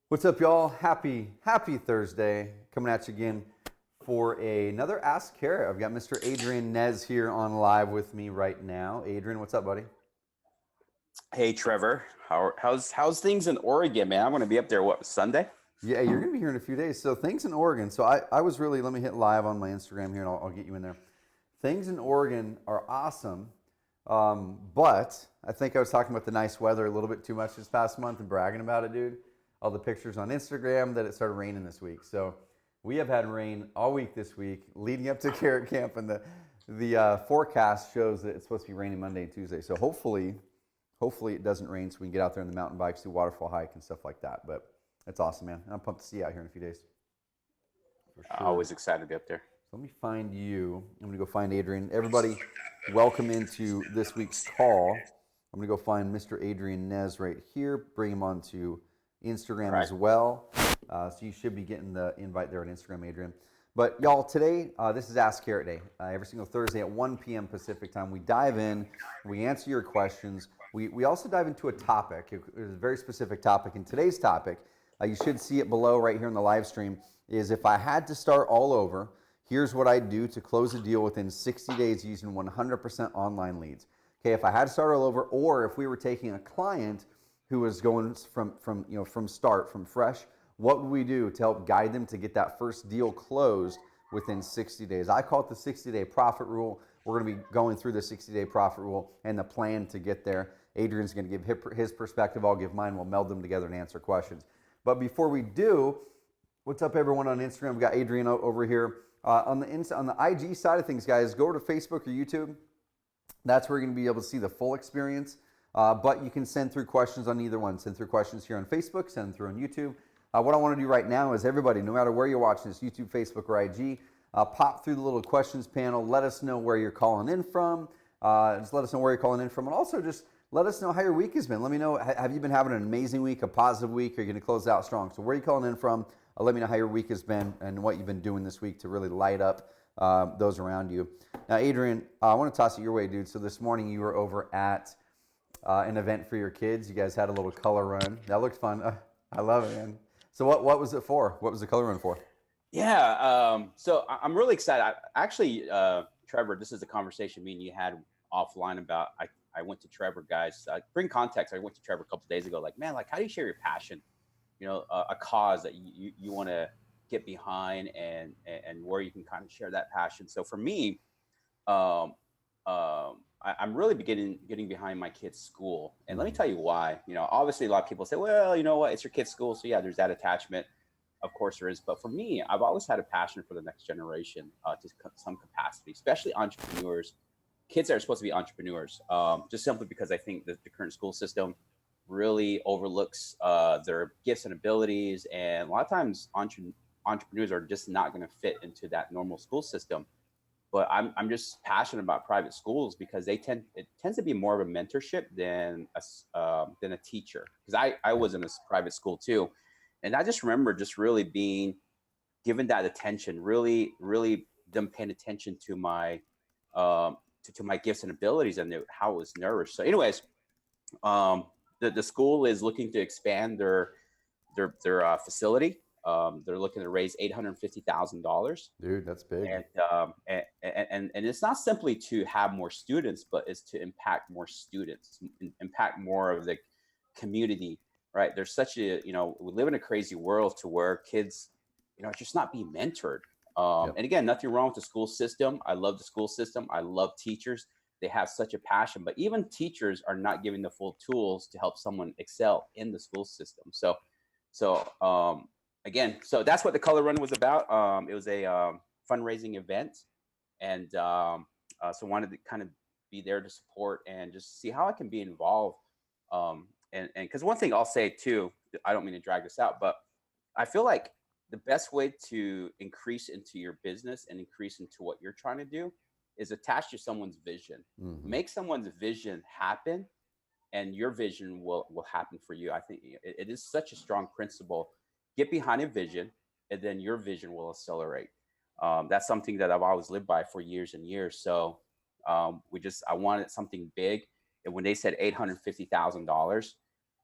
What's up, y'all? Happy Thursday. Coming at you again for another Ask Carrot. I've got Mr. Adrian Nez here on live with me right now. Adrian, what's up, buddy? Hey Trevor, how's things in Oregon, man? I'm going to be up there. What, Sunday? Yeah, you're going to be here in a few days. So things in Oregon. So I was really, let me hit live on my Instagram here and I'll get you in there. Things in Oregon are awesome. But I think I was talking about the nice weather a little bit too much this past month and bragging about it, dude. All the pictures on Instagram that it started raining this week. So we have had rain all week this week leading up to Carrot Camp, and the forecast shows that it's supposed to be raining Monday and Tuesday. So hopefully it doesn't rain so we can get out there on the mountain bikes, do waterfall hike and stuff like that. But that's awesome, man. And I'm pumped to see you out here in a few days for sure. Always excited to be up there. So let me find you. I'm going to go find Adrian. Everybody, welcome into this week's call. I'm going to go find Mr. Adrian Nez right here, bring him onto Instagram Right. as well. So you should be getting the invite there on Instagram, Adrian. But y'all, today, this is Ask Carrot Day. Every single Thursday at 1 p.m. Pacific time, we dive in, we answer your questions. We also dive into a topic. It was a very specific topic. And today's topic, you should see it below right here in the live stream, is if I had to start all over, here's what I'd do to close a deal within 60 days using 100% online leads. Okay, if I had to start all over, or if we were taking a client who was going from start, from fresh, what would we do to help guide them to get that first deal closed within 60 days? I call it the 60-day profit rule. We're going to be going through the 60-day profit rule and the plan to get there. Adrian's going to give his perspective. I'll give mine. We'll meld them together and answer questions. But before we do, what's up, everyone on Instagram? We got Adrian over here. On the IG side of things, guys, go over to Facebook or YouTube. That's where you're going to be able to see the full experience. But you can send through questions on either one. Send through questions here on Facebook, send them through on YouTube. What I want to do right now is everybody, no matter where you're watching this, YouTube, Facebook, or IG, pop through the little questions panel. Let us know where you're calling in from. Just let us know where you're calling in from. And also just let us know how your week has been. Let me know, have you been having an amazing week, a positive week, or you're going to close it out strong? So where are you calling in from? Let me know how your week has been and what you've been doing this week to really light up those around you. Now, Adrian, I want to toss it your way, dude. So this morning you were over at an event for your kids. You guys had a little color run. That looked fun. I love it, man. So what was it for? What was the color run for? Yeah. I'm really excited. Trevor, this is a conversation me and you had offline about. I went to Trevor, guys. Bring context. I went to Trevor a couple of days ago. Like, man, like, how do you share your passion? A cause that you want to get behind, and where you can kind of share that passion. So for me, I'm really getting behind my kid's school, and let me tell you why. Obviously, a lot of people say, "Well, you know what? It's your kid's school, so yeah, there's that attachment." Of course, there is. But for me, I've always had a passion for the next generation to some capacity, especially entrepreneurs, kids that are supposed to be entrepreneurs. Just simply because I think that the current school system really overlooks their gifts and abilities, and a lot of times entrepreneurs are just not going to fit into that normal school system. But I'm just passionate about private schools because it tends to be more of a mentorship than a teacher. Because I was in a private school too, and I just remember just really being given that attention, really them paying attention to my to my gifts and abilities and how it was nourished. So, anyways, the school is looking to expand their facility. They're looking to raise $850,000. Dude, that's big. And it's not simply to have more students, but it's to impact more students, impact more of the community, right? There's such we live in a crazy world to where kids, just not being mentored. Yep. And again, nothing wrong with the school system. I love the school system. I love teachers. They have such a passion, but even teachers are not given the full tools to help someone excel in the school system. So again, so that's what the color run was about. It was a fundraising event, and so wanted to kind of be there to support and just see how I can be involved. And because one thing I'll say too, I don't mean to drag this out, but I feel like the best way to increase into your business and increase into what you're trying to do is attach to someone's vision. Mm-hmm. Make someone's vision happen, and your vision will happen for you. I think it is such a strong principle. Get behind a vision, and then your vision will accelerate. That's something that I've always lived by for years and years. So I wanted something big, and when they said $850,000,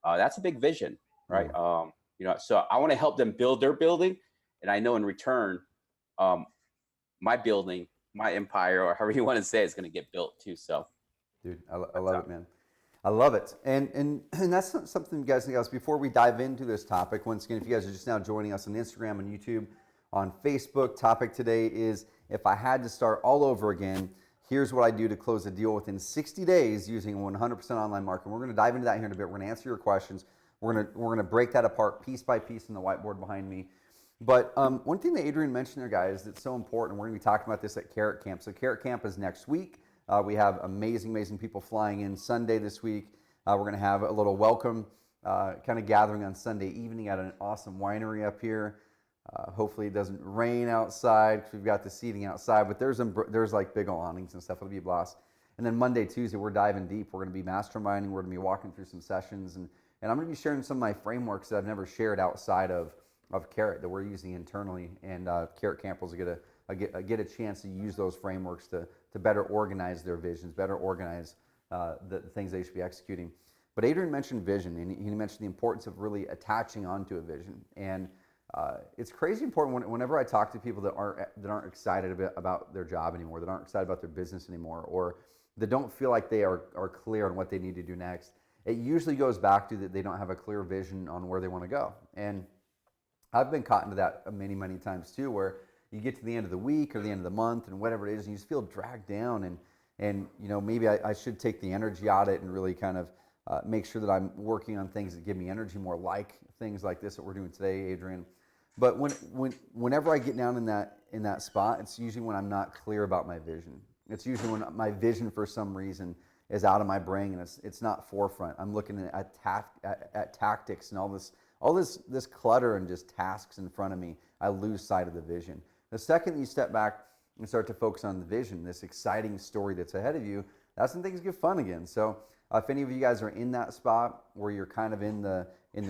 that's a big vision, right? Mm-hmm. So I want to help them build their building, and I know in return, um, my building, my empire, or however you want to say it, is going to get built too. So, Dude, I but love it, man. I love it. And that's something you guys think else. Before we dive into this topic, once again, if you guys are just now joining us on Instagram and YouTube, on Facebook, topic today is if I had to start all over again, here's what I do to close a deal within 60 days using 100% online marketing. We're going to dive into that here in a bit. We're going to answer your questions. We're going to break that apart piece by piece in the whiteboard behind me. But one thing that Adrian mentioned there, guys, that's so important, we're going to be talking about this at Carrot Camp. So Carrot Camp is next week. We have amazing people flying in Sunday this week. We're going to have a little welcome kind of gathering on Sunday evening at an awesome winery up here. Hopefully it doesn't rain outside because we've got the seating outside, but there's like big awnings and stuff. It'll be a blast. And then Monday, Tuesday, we're diving deep. We're going to be masterminding. We're going to be walking through some sessions, and I'm going to be sharing some of my frameworks that I've never shared outside of Carrot that we're using internally. And Carrot Camp will get a chance to use those frameworks to better organize their visions, better organize the things they should be executing. But Adrian mentioned vision, and he mentioned the importance of really attaching onto a vision. And it's crazy important whenever I talk to people that aren't excited about their job anymore, that aren't excited about their business anymore, or that don't feel like they are clear on what they need to do next. It usually goes back to that they don't have a clear vision on where they want to go. And I've been caught into that many times too, where you get to the end of the week or the end of the month and whatever it is, and you just feel dragged down, and maybe I should take the energy out of it and really kind of make sure that I'm working on things that give me energy, more like things like this that we're doing today, Adrian. But whenever I get down in that spot, it's usually when I'm not clear about my vision. It's usually when my vision for some reason is out of my brain and it's not forefront. I'm looking at tactics and all this clutter and just tasks in front of me. I lose sight of the vision. The second you step back and start to focus on the vision, this exciting story that's ahead of you, that's when things get fun again. So if any of you guys are in that spot where you're kind of in the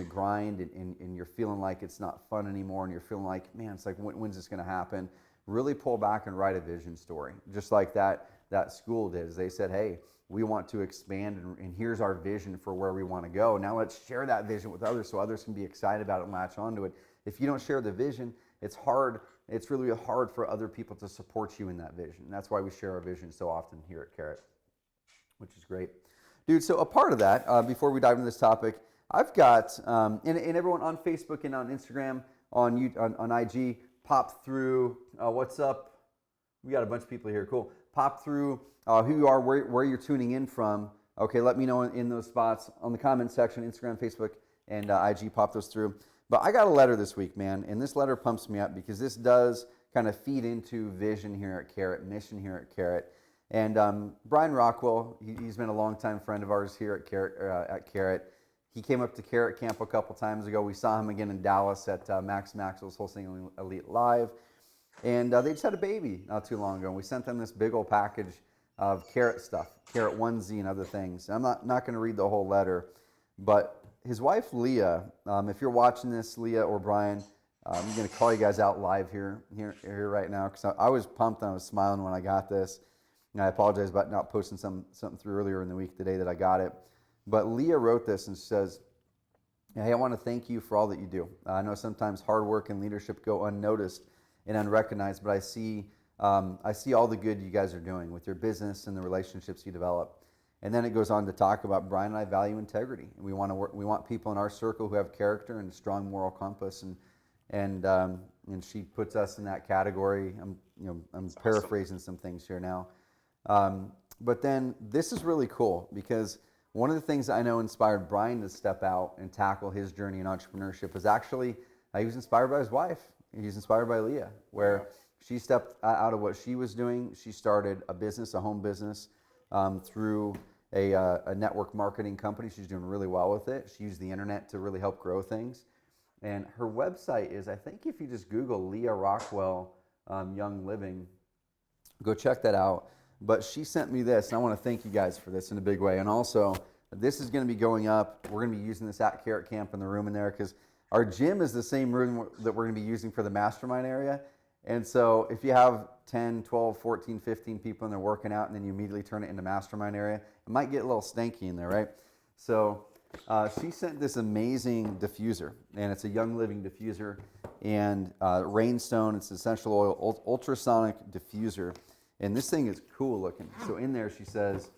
grind and you're feeling like it's not fun anymore and you're feeling like, man, it's like, when's this going to happen? Really pull back and write a vision story. Just like that school did. They said, hey, we want to expand and here's our vision for where we want to go. Now let's share that vision with others so others can be excited about it and latch onto it. If you don't share the vision, it's hard. It's really hard for other people to support you in that vision. And that's why we share our vision so often here at Carrot, which is great. Dude, so a part of that, before we dive into this topic, I've got, and everyone on Facebook and on Instagram, on IG, pop through, what's up? We got a bunch of people here, cool. Pop through who you are, where you're tuning in from. Okay, let me know in those spots on the comment section, Instagram, Facebook, and IG, pop those through. But I got a letter this week, man, and this letter pumps me up because this does kind of feed into vision here at Carrot, mission here at Carrot. And Brian Rockwell, he's been a longtime friend of ours here at Carrot. He came up to Carrot Camp a couple times ago. We saw him again in Dallas at Max Maxwell's Wholesaling Elite Live. And they just had a baby not too long ago. And we sent them this big old package of Carrot stuff, Carrot onesie and other things. I'm not going to read the whole letter, but his wife, Leah, if you're watching this, Leah or Brian, I'm going to call you guys out live here right now because I was pumped and I was smiling when I got this. And I apologize about not posting something through earlier in the week, the day that I got it. But Leah wrote this and says, hey, I want to thank you for all that you do. I know sometimes hard work and leadership go unnoticed and unrecognized, but I see all the good you guys are doing with your business and the relationships you develop. And then it goes on to talk about Brian and I value integrity. And we want people in our circle who have character and a strong moral compass. And she puts us in that category. I'm paraphrasing some things here now. But then this is really cool because one of the things I know inspired Brian to step out and tackle his journey in entrepreneurship was actually he was inspired by his wife. He was inspired by Leah, where she stepped out of what she was doing. She started a home business, through a network marketing company. She's doing really well with it. She used the internet to really help grow things. And her website is, I think if you just Google Leah Rockwell Young Living, go check that out. But she sent me this, and I want to thank you guys for this in a big way. And also, this is going to be going up. We're going to be using this at Carrot Camp in the room in there because our gym is the same room that we're going to be using for the mastermind area. And so if you have 10, 12, 14, 15 people and they're working out and then you immediately turn it into mastermind area, it might get a little stanky in there, right? So She sent this amazing diffuser, and it's a Young Living diffuser, and Rainstone. It's essential oil ultrasonic diffuser, and this thing is cool looking. So in there, she says,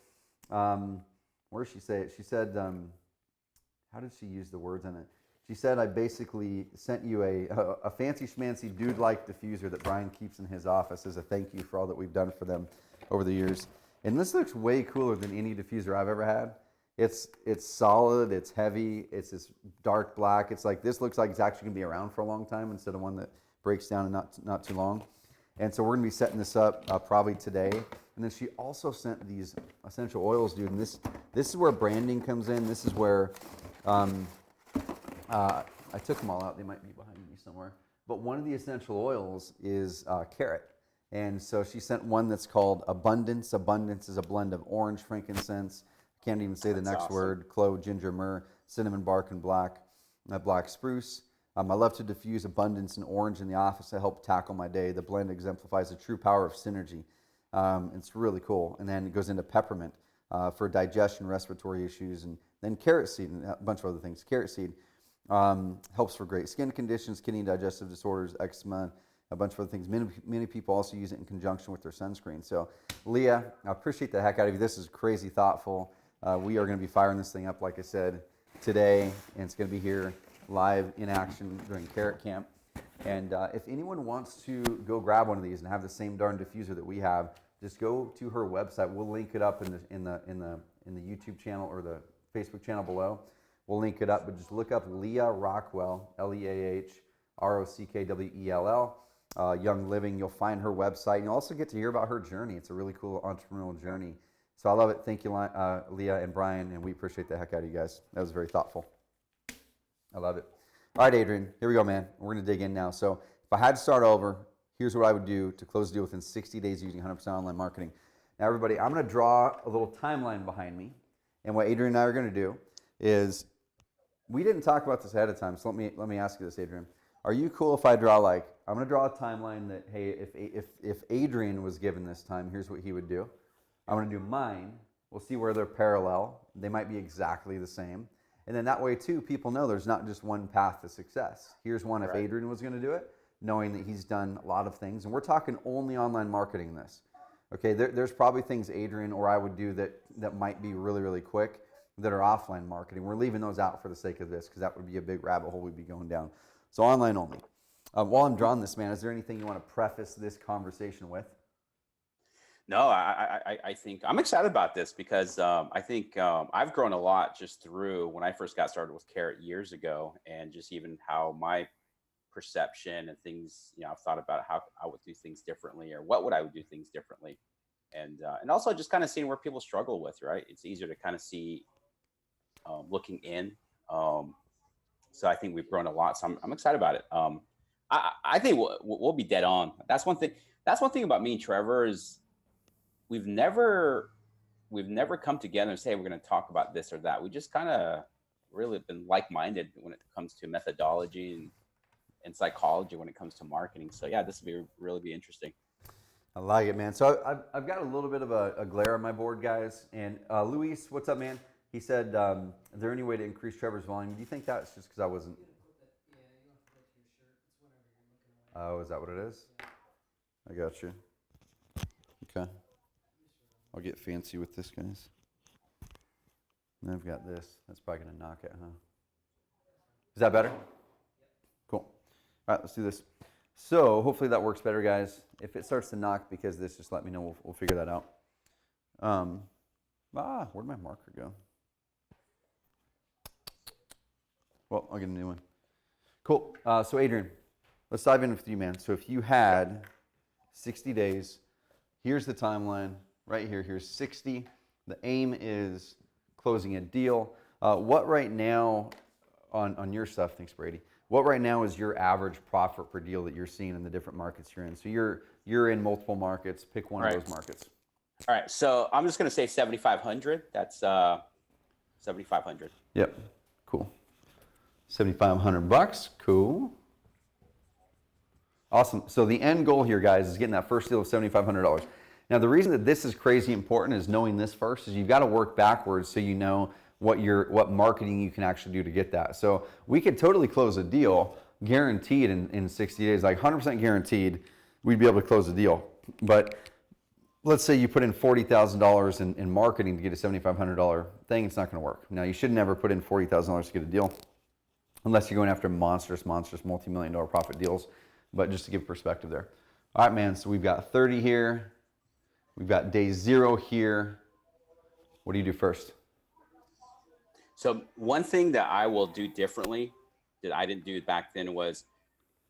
where did she say it? She said, how did she use the words in it? She said, I basically sent you a fancy schmancy dude-like diffuser that Brian keeps in his office as a thank you for all that we've done for them over the years. And this looks way cooler than any diffuser I've ever had. It's solid, it's heavy, it's this dark black. It's like, this looks like it's actually gonna be around for a long time instead of one that breaks down in not too long. And so we're gonna be setting this up probably today. And then she also sent these essential oils, dude. And this is where branding comes in. This is where I took them all out. They might be behind me somewhere. But one of the essential oils is carrot. And so she sent one that's called Abundance. Abundance is a blend of orange, frankincense, can't even say the That's next awesome. word, clove, ginger, myrrh, cinnamon bark, and black spruce. I love to diffuse abundance and orange in the office to help tackle my day. The blend exemplifies the true power of synergy. It's really cool. And then it goes into peppermint for digestion, respiratory issues, and then carrot seed and a bunch of other things. Carrot seed helps for great skin conditions, kidney and digestive disorders, eczema, a bunch of other things. Many people also use it in conjunction with their sunscreen. So, Leah, I appreciate the heck out of you. This is crazy thoughtful. We are going to be firing this thing up, like I said, today, and it's going to be here live in action during Carrot Camp. And if anyone wants to go grab one of these and have the same darn diffuser that we have, just go to her website. We'll link it up in the YouTube channel or the Facebook channel below. We'll link it up, but just look up Leah Rockwell, LeahRockwell, Young Living. You'll find her website. And you'll also get to hear about her journey. It's a really cool entrepreneurial journey. So I love it. Thank you, Leah and Brian, and we appreciate the heck out of you guys. That was very thoughtful. I love it. All right, Adrian, here we go, man. We're going to dig in now. So if I had to start over, here's what I would do to close the deal within 60 days using 100% online marketing. Now, everybody, I'm going to draw a little timeline behind me. And what Adrian and I are going to do is, we didn't talk about this ahead of time, so let me ask you this, Adrian. Are you cool if I draw I'm going to draw a timeline that, hey, if Adrian was given this time, here's what he would do. I'm going to do mine. We'll see where they're parallel. They might be exactly the same. And then that way, too, people know there's not just one path to success. Here's one if Adrian was going to do it, knowing that he's done a lot of things. And we're talking only online marketing in this. Okay, there's probably things Adrian or I would do that might be really, really quick that are offline marketing. We're leaving those out for the sake of this because that would be a big rabbit hole we'd be going down. So online only. While I'm drawing this, man, is there anything you want to preface this conversation with? No, I think I'm excited about this because I think I've grown a lot just through when I first got started with Carrot years ago, and just even how my perception and things, I've thought about how I would do things differently, or what would I would do things differently, and also just kind of seeing where people struggle with. Right, it's easier to kind of see looking in. So I think we've grown a lot. So I'm excited about it. I think we'll be dead on. That's one thing. That's one thing about me and Trevor is we've never come together and say, hey, we're going to talk about this or that. We just kind of really been like-minded when it comes to methodology and psychology when it comes to marketing. So yeah, this will really be interesting. I like it, man. So I've got a little bit of a glare on my board, guys. And Luis, what's up, man? He said, is there any way to increase Trevor's volume? Do you think that's just because I wasn't? Yeah, you don't have to put it to your shirt. It's whenever you're looking away. Oh, is that what it is? Yeah. I got you. Okay. I'll get fancy with this, guys. And I've got this. That's probably going to knock it, huh? Is that better? Cool. All right, let's do this. So hopefully that works better, guys. If it starts to knock because this, just let me know. We'll figure that out. Where'd my marker go? Well, I'll get a new one. Cool. So Adrian, let's dive in with you, man. So if you had 60 days, here's the timeline right here. Here's 60. The aim is closing a deal. What right now on your stuff, thanks Brady, what right now is your average profit per deal that you're seeing in the different markets you're in? So you're in multiple markets. Pick one of those markets. All right. So I'm just going to say 7,500. That's 7,500. Yep. Cool. $7,500. Cool. Awesome. So the end goal here, guys, is getting that first deal of $7,500. Now, the reason that this is crazy important is knowing this first is you've got to work backwards so you know what marketing you can actually do to get that. So we could totally close a deal guaranteed in 60 days, like 100% guaranteed we'd be able to close the deal. But let's say you put in $40,000 in marketing to get a $7,500 thing, it's not going to work. Now, you should never put in $40,000 to get a deal unless you're going after monstrous multi-million-dollar profit deals. But just to give perspective there. All right, man, so we've got 30 here. We've got day 0 here. What do you do first? So one thing that I will do differently that I didn't do back then was,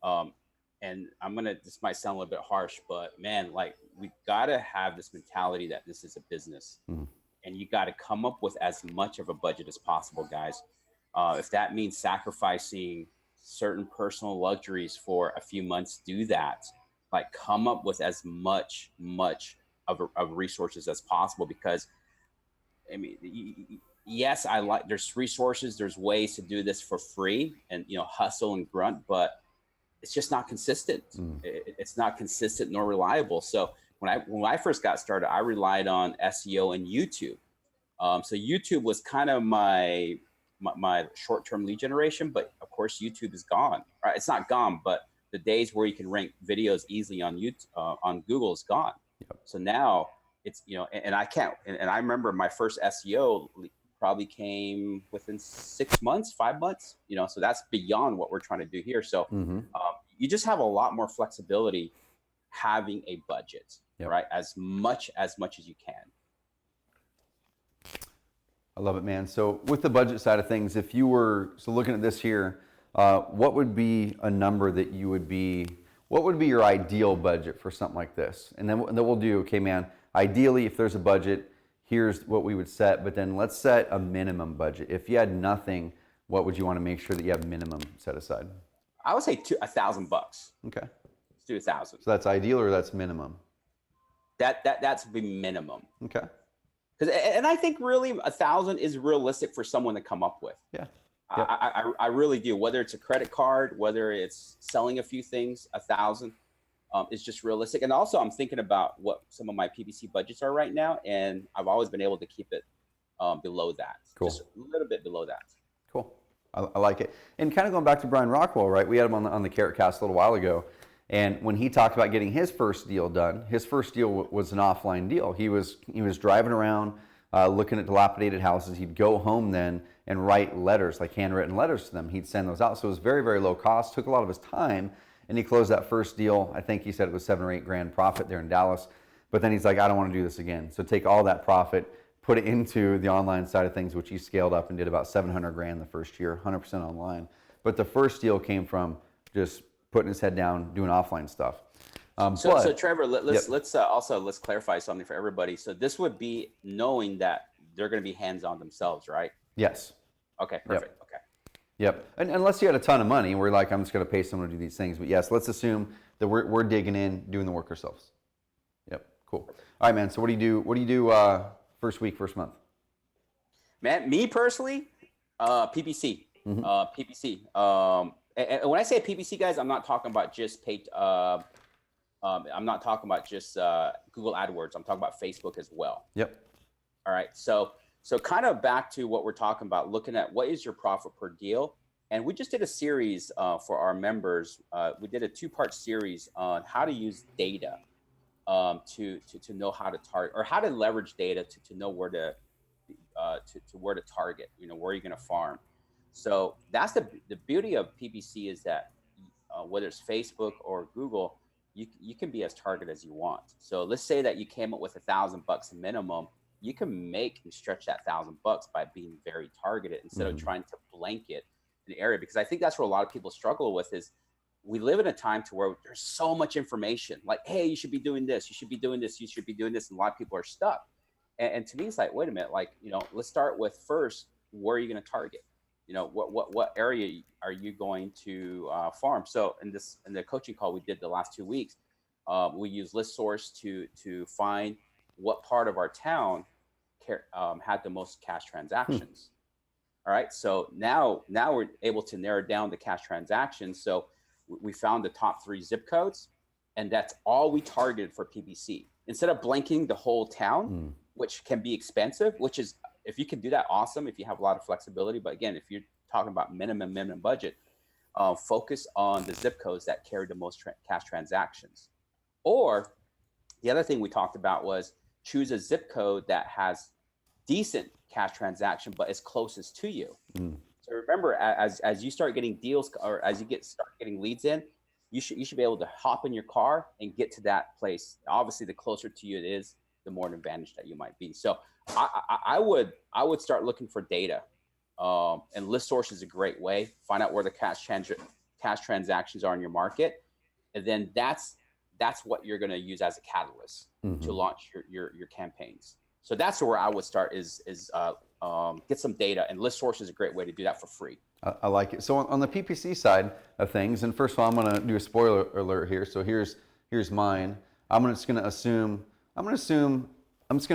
and this might sound a little bit harsh, but man, like we gotta have this mentality that this is a business, and you gotta come up with as much of a budget as possible, guys. If that means sacrificing certain personal luxuries for a few months, do that. Like come up with as much of resources as possible, because I mean, yes, there's resources, there's ways to do this for free and, hustle and grunt, but it's just not consistent. It's not consistent nor reliable. So when I first got started, I relied on SEO and YouTube. So YouTube was kind of my short-term lead generation, but of course YouTube is gone. Right? It's not gone, but the days where you can rank videos easily on YouTube, on Google is gone. Yep. So now it's, and I can't, and I remember my first SEO probably came within 6 months, 5 months, so that's beyond what we're trying to do here. So you just have a lot more flexibility having a budget, Yep. right? As much as you can. I love it, man. So with the budget side of things, if you were looking at this here, what would be a number that what would be your ideal budget for something like this? And then we'll do, okay, man, ideally, if there's a budget, here's what we would set, but then let's set a minimum budget. If you had nothing, what would you want to make sure that you have minimum set aside? I would say $1,000. Okay. Let's do 1,000. So that's ideal or that's minimum? That's the minimum. Okay. And I think really 1,000 is realistic for someone to come up with. Yeah. Yep. I really do. Whether it's a credit card, whether it's selling a few things, 1,000 is just realistic. And also I'm thinking about what some of my PPC budgets are right now, and I've always been able to keep it below that. Cool. Just a little bit below that. Cool. I like it. And kind of going back to Brian Rockwell, right? We had him on the Carrot Cast a little while ago. And when he talked about getting his first deal done, his first deal was an offline deal. He was driving around looking at dilapidated houses. He'd go home then and write letters, like handwritten letters to them. He'd send those out. So it was very, very low cost, took a lot of his time. And he closed that first deal. I think he said it was $7 or $8 grand profit there in Dallas. But then he's like, I don't want to do this again. So take all that profit, put it into the online side of things, which he scaled up and did about 700 grand the first year, 100% online. But the first deal came from just putting his head down, doing offline stuff. So Trevor, let's clarify something for everybody. So this would be knowing that they're going to be hands-on themselves, right? Yes. Okay, perfect. Yep. Okay. Yep. And unless you had a ton of money, we're like, I'm just going to pay someone to do these things. But yes, let's assume that we're digging in, doing the work ourselves. Yep. Cool. All right, man. So what do you do? What do you do first week, first month? Man, me personally, PPC. PPC. And when I say PPC, guys, I'm not talking about just paid. I'm not talking about just Google AdWords. I'm talking about Facebook as well. Yep. All right. So kind of back to what we're talking about, looking at what is your profit per deal. And we just did a series for our members. We did a 2-part series on how to use data to know how to target, or how to leverage data to know where to target, where you're going to farm. So that's the beauty of PPC, is that whether it's Facebook or Google, you can be as targeted as you want. So let's say that you came up with $1,000 minimum. You can make and stretch that $1,000 by being very targeted instead of trying to blanket an area. Because I think that's where a lot of people struggle with, is we live in a time to where there's so much information, like, hey, you should be doing this, you should be doing this, you should be doing this. And a lot of people are stuck. And to me, it's like, wait a minute, like, let's start with first, where are you going to target? What area are you going to farm? So in the coaching call we did the last 2 weeks, we use ListSource to find what part of our town had the most cash transactions. All right. So now we're able to narrow down the cash transactions. So we found the top 3 zip codes, and that's all we targeted for PPC. Instead of blanking the whole town, which can be expensive, which is if you can do that, awesome. If you have a lot of flexibility, but again, if you're talking about minimum budget, focus on the zip codes that carry the most cash transactions. Or the other thing we talked about was choose a zip code that has decent cash transaction, but is closest to you. Mm. So remember, as you start getting deals, or as you start getting leads in, you should be able to hop in your car and get to that place. Obviously, the closer to you it is, the more an advantage that you might be. So I would start looking for data, and list source is a great way. Find out where the cash transactions are in your market, and then that's what you're going to use as a catalyst to launch your campaigns. So that's where I would start is get some data, and list source is a great way to do that for free. I like it. So on the PPC side of things, and first of all, I'm going to do a spoiler alert here. So here's mine. I'm just going to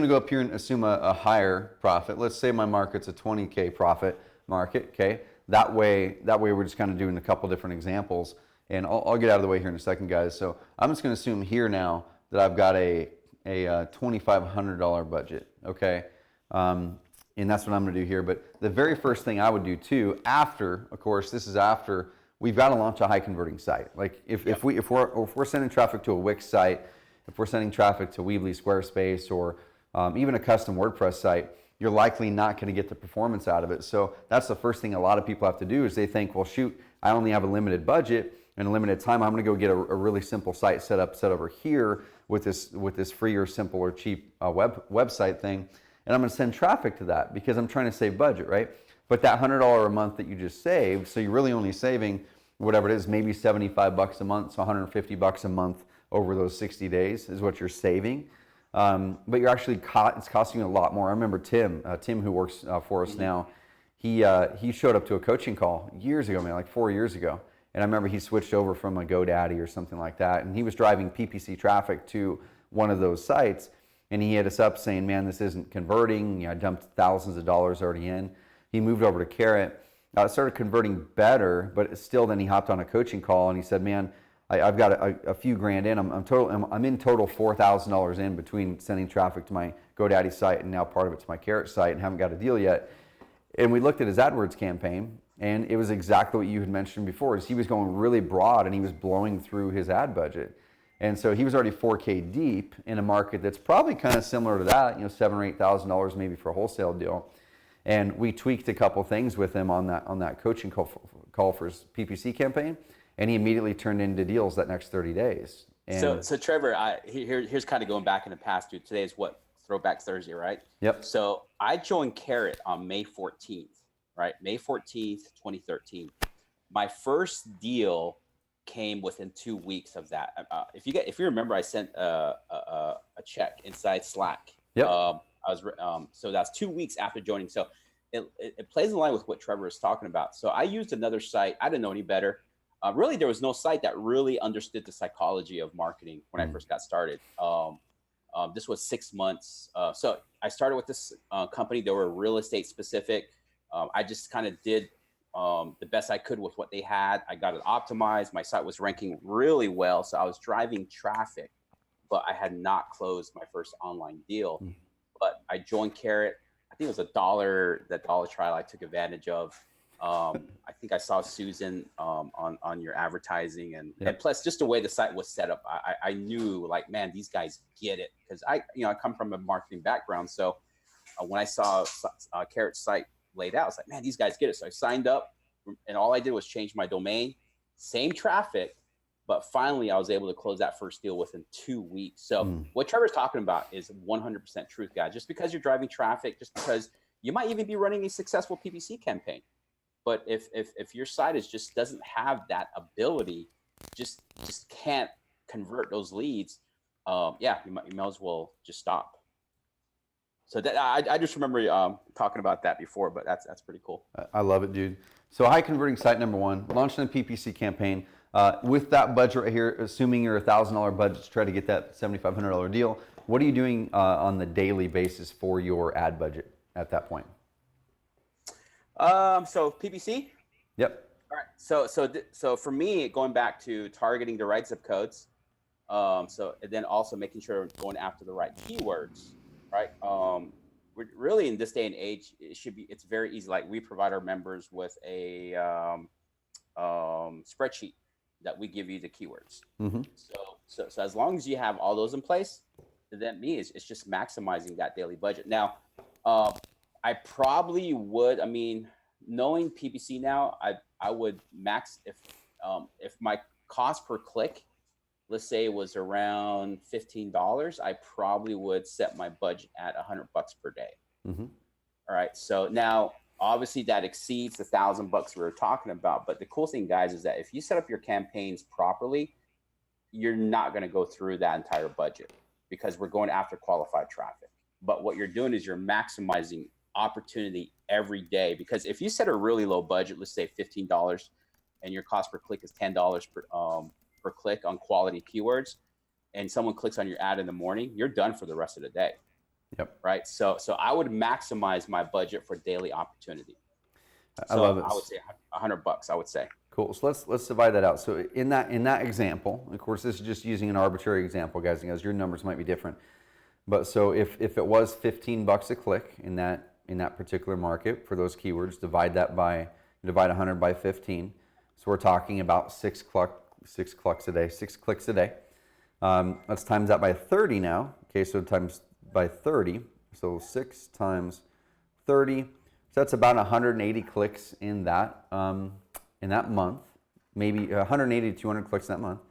go up here and assume a higher profit. Let's say my market's a 20K profit market. Okay, that way we're just kind of doing a couple different examples, and I'll get out of the way here in a second, guys. So I'm just going to assume here now that I've got a $2,500 budget. Okay. And that's what I'm going to do here. But the very first thing I would do too, after, of course, this is after we've got to launch a high converting site. Like if we're sending traffic to a Wix site, if we're sending traffic to Weebly, Squarespace, or even a custom WordPress site, you're likely not going to get the performance out of it. So that's the first thing a lot of people have to do is they think, well, shoot, I only have a limited budget and a limited time. I'm going to go get a really simple site set over here with this free or simple or cheap website thing. And I'm going to send traffic to that because I'm trying to save budget, right? But that $100 a month that you just saved, so you're really only saving whatever it is, maybe $75 a month, so $150 a month over those 60 days is what you're saving. But you're actually it's costing you a lot more. I remember Tim who works for us now. He showed up to a coaching call years ago, man, like 4 years ago. And I remember he switched over from a GoDaddy or something like that, and he was driving PPC traffic to one of those sites. And he hit us up saying, man, this isn't converting. I dumped thousands of dollars already in. He moved over to Carrot. Started converting better, but still then he hopped on a coaching call and he said, man, I've got a few grand in. I'm in total $4,000 in between sending traffic to my GoDaddy site and now part of it to my Carrot site and haven't got a deal yet. And we looked at his AdWords campaign and it was exactly what you had mentioned before, is he was going really broad and he was blowing through his ad budget. And so he was already 4K deep in a market that's probably kind of similar to that, $7,000 or $8,000 maybe for a wholesale deal. And we tweaked a couple things with him on that coaching call for his PPC campaign, and he immediately turned into deals that next 30 days. And so Trevor, here's kind of going back in the past, dude. Today is what, Throwback Thursday, right? Yep. So I joined Carrot on May 14th, right? May 14th, 2013. My first deal came within 2 weeks of that. If you remember, I sent a check inside Slack. Yep. So that's 2 weeks after joining. So it plays in line with what Trevor is talking about. So I used another site. I didn't know any better. Really, there was no site that really understood the psychology of marketing when I first got started. This was 6 months. So I started with this company. They were real estate specific. I just kind of did the best I could with what they had. I got it optimized. My site was ranking really well. So I was driving traffic, but I had not closed my first online deal. But I joined Carrot. I think it was that dollar trial I took advantage of. I think I saw Susan on your advertising, and plus just the way the site was set up, I knew, like, man, these guys get it, because I come from a marketing background. So when I saw Carrot's site laid out, I was like, man, these guys get it. So I signed up, and all I did was change my domain, same traffic, but finally I was able to close that first deal within 2 weeks. So what Trevor's talking about is 100% truth, guys. Just because you're driving traffic, just because you might even be running a successful PPC campaign, but if your site just doesn't have that ability, just can't convert those leads, you might as well just stop. So that I just remember talking about that before, but that's pretty cool. I love it, dude. So high converting site number one, launching a PPC campaign with that budget right here, assuming you're $1,000 budget to try to get that $7,500 deal. What are you doing on the daily basis for your ad budget at that point? So PPC. Yep. All right. So for me, going back to targeting the right zip codes, and then also making sure I'm going after the right keywords, right? really in this day and age, it's very easy. Like we provide our members with a spreadsheet that we give you the keywords. Mm-hmm. So as long as you have all those in place, then me it's just maximizing that daily budget. Now, I probably would. I mean, knowing PPC now, I would max if my cost per click, let's say it was around $15, I probably would set my budget at $100 per day. Mm-hmm. All right. So now, obviously, that exceeds the $1,000 we were talking about. But the cool thing, guys, is that if you set up your campaigns properly, you're not going to go through that entire budget because we're going after qualified traffic. But what you're doing is you're maximizing opportunity every day. Because if you set a really low budget, let's say $15, and your cost per click is $10 per click on quality keywords, and someone clicks on your ad in the morning, you're done for the rest of the day. Yep. Right. So I would maximize my budget for daily opportunity. I love it. I would say $100. I would say. Cool. So let's divide that out. So in that example, of course, this is just using an arbitrary example, guys. Because your numbers might be different. But so if it was $15 a click in that particular market for those keywords, divide 100 by 15. So we're talking about 6 clicks a day. Let's times that by 30 now. Okay, so times by 30. So 6 times 30. So that's about 180 clicks in that month. Maybe 180 to 200 clicks in that month.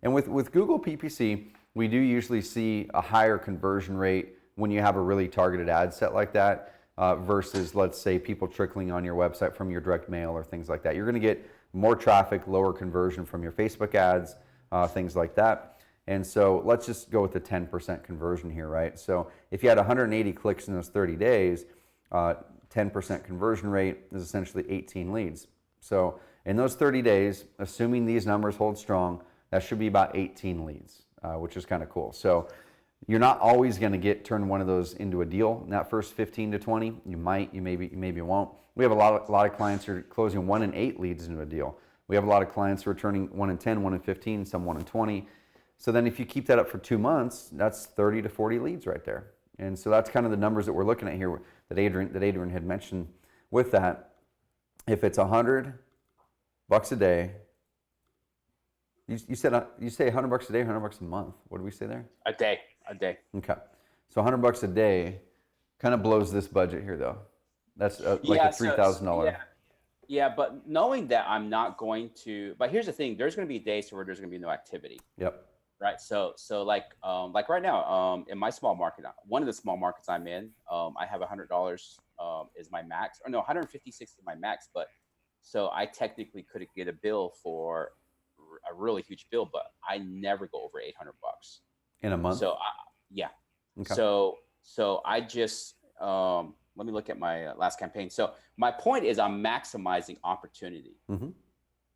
And with Google PPC, we do usually see a higher conversion rate when you have a really targeted ad set like that versus, let's say, people trickling on your website from your direct mail or things like that. You're going to get more traffic, lower conversion from your Facebook ads, things like that. And so let's just go with the 10% conversion here, right? So if you had 180 clicks in those 30 days, 10% conversion rate is essentially 18 leads. So in those 30 days, assuming these numbers hold strong, that should be about 18 leads, which is kind of cool. So you're not always going to turn one of those into a deal in that first 15 to 20. You might, you maybe won't. We have a lot of clients who are closing 1 in 8 leads into a deal. We have a lot of clients who are turning 1 in 10, 1 in 15, some 1 in 20. So then if you keep that up for 2 months, that's 30 to 40 leads right there. And so that's kind of the numbers that we're looking at here that Adrian had mentioned with that. If it's $100 a day, you say $100 a day, $100 a month. What did we say there? A day. Okay. So $100 a day kind of blows this budget here though. That's like a $3,000. Yeah, but knowing that I'm not going to, but here's the thing, there's going to be days where there's going to be no activity. Yep. Right. So like right now, in my small market, one of the small markets I'm in, I have $100 is my max, or no, 156 is my max. But so I technically could get a bill for a really huge bill, but I never go over $800 in a month. So yeah. Okay. So I just let me look at my last campaign. So my point is I'm maximizing opportunity,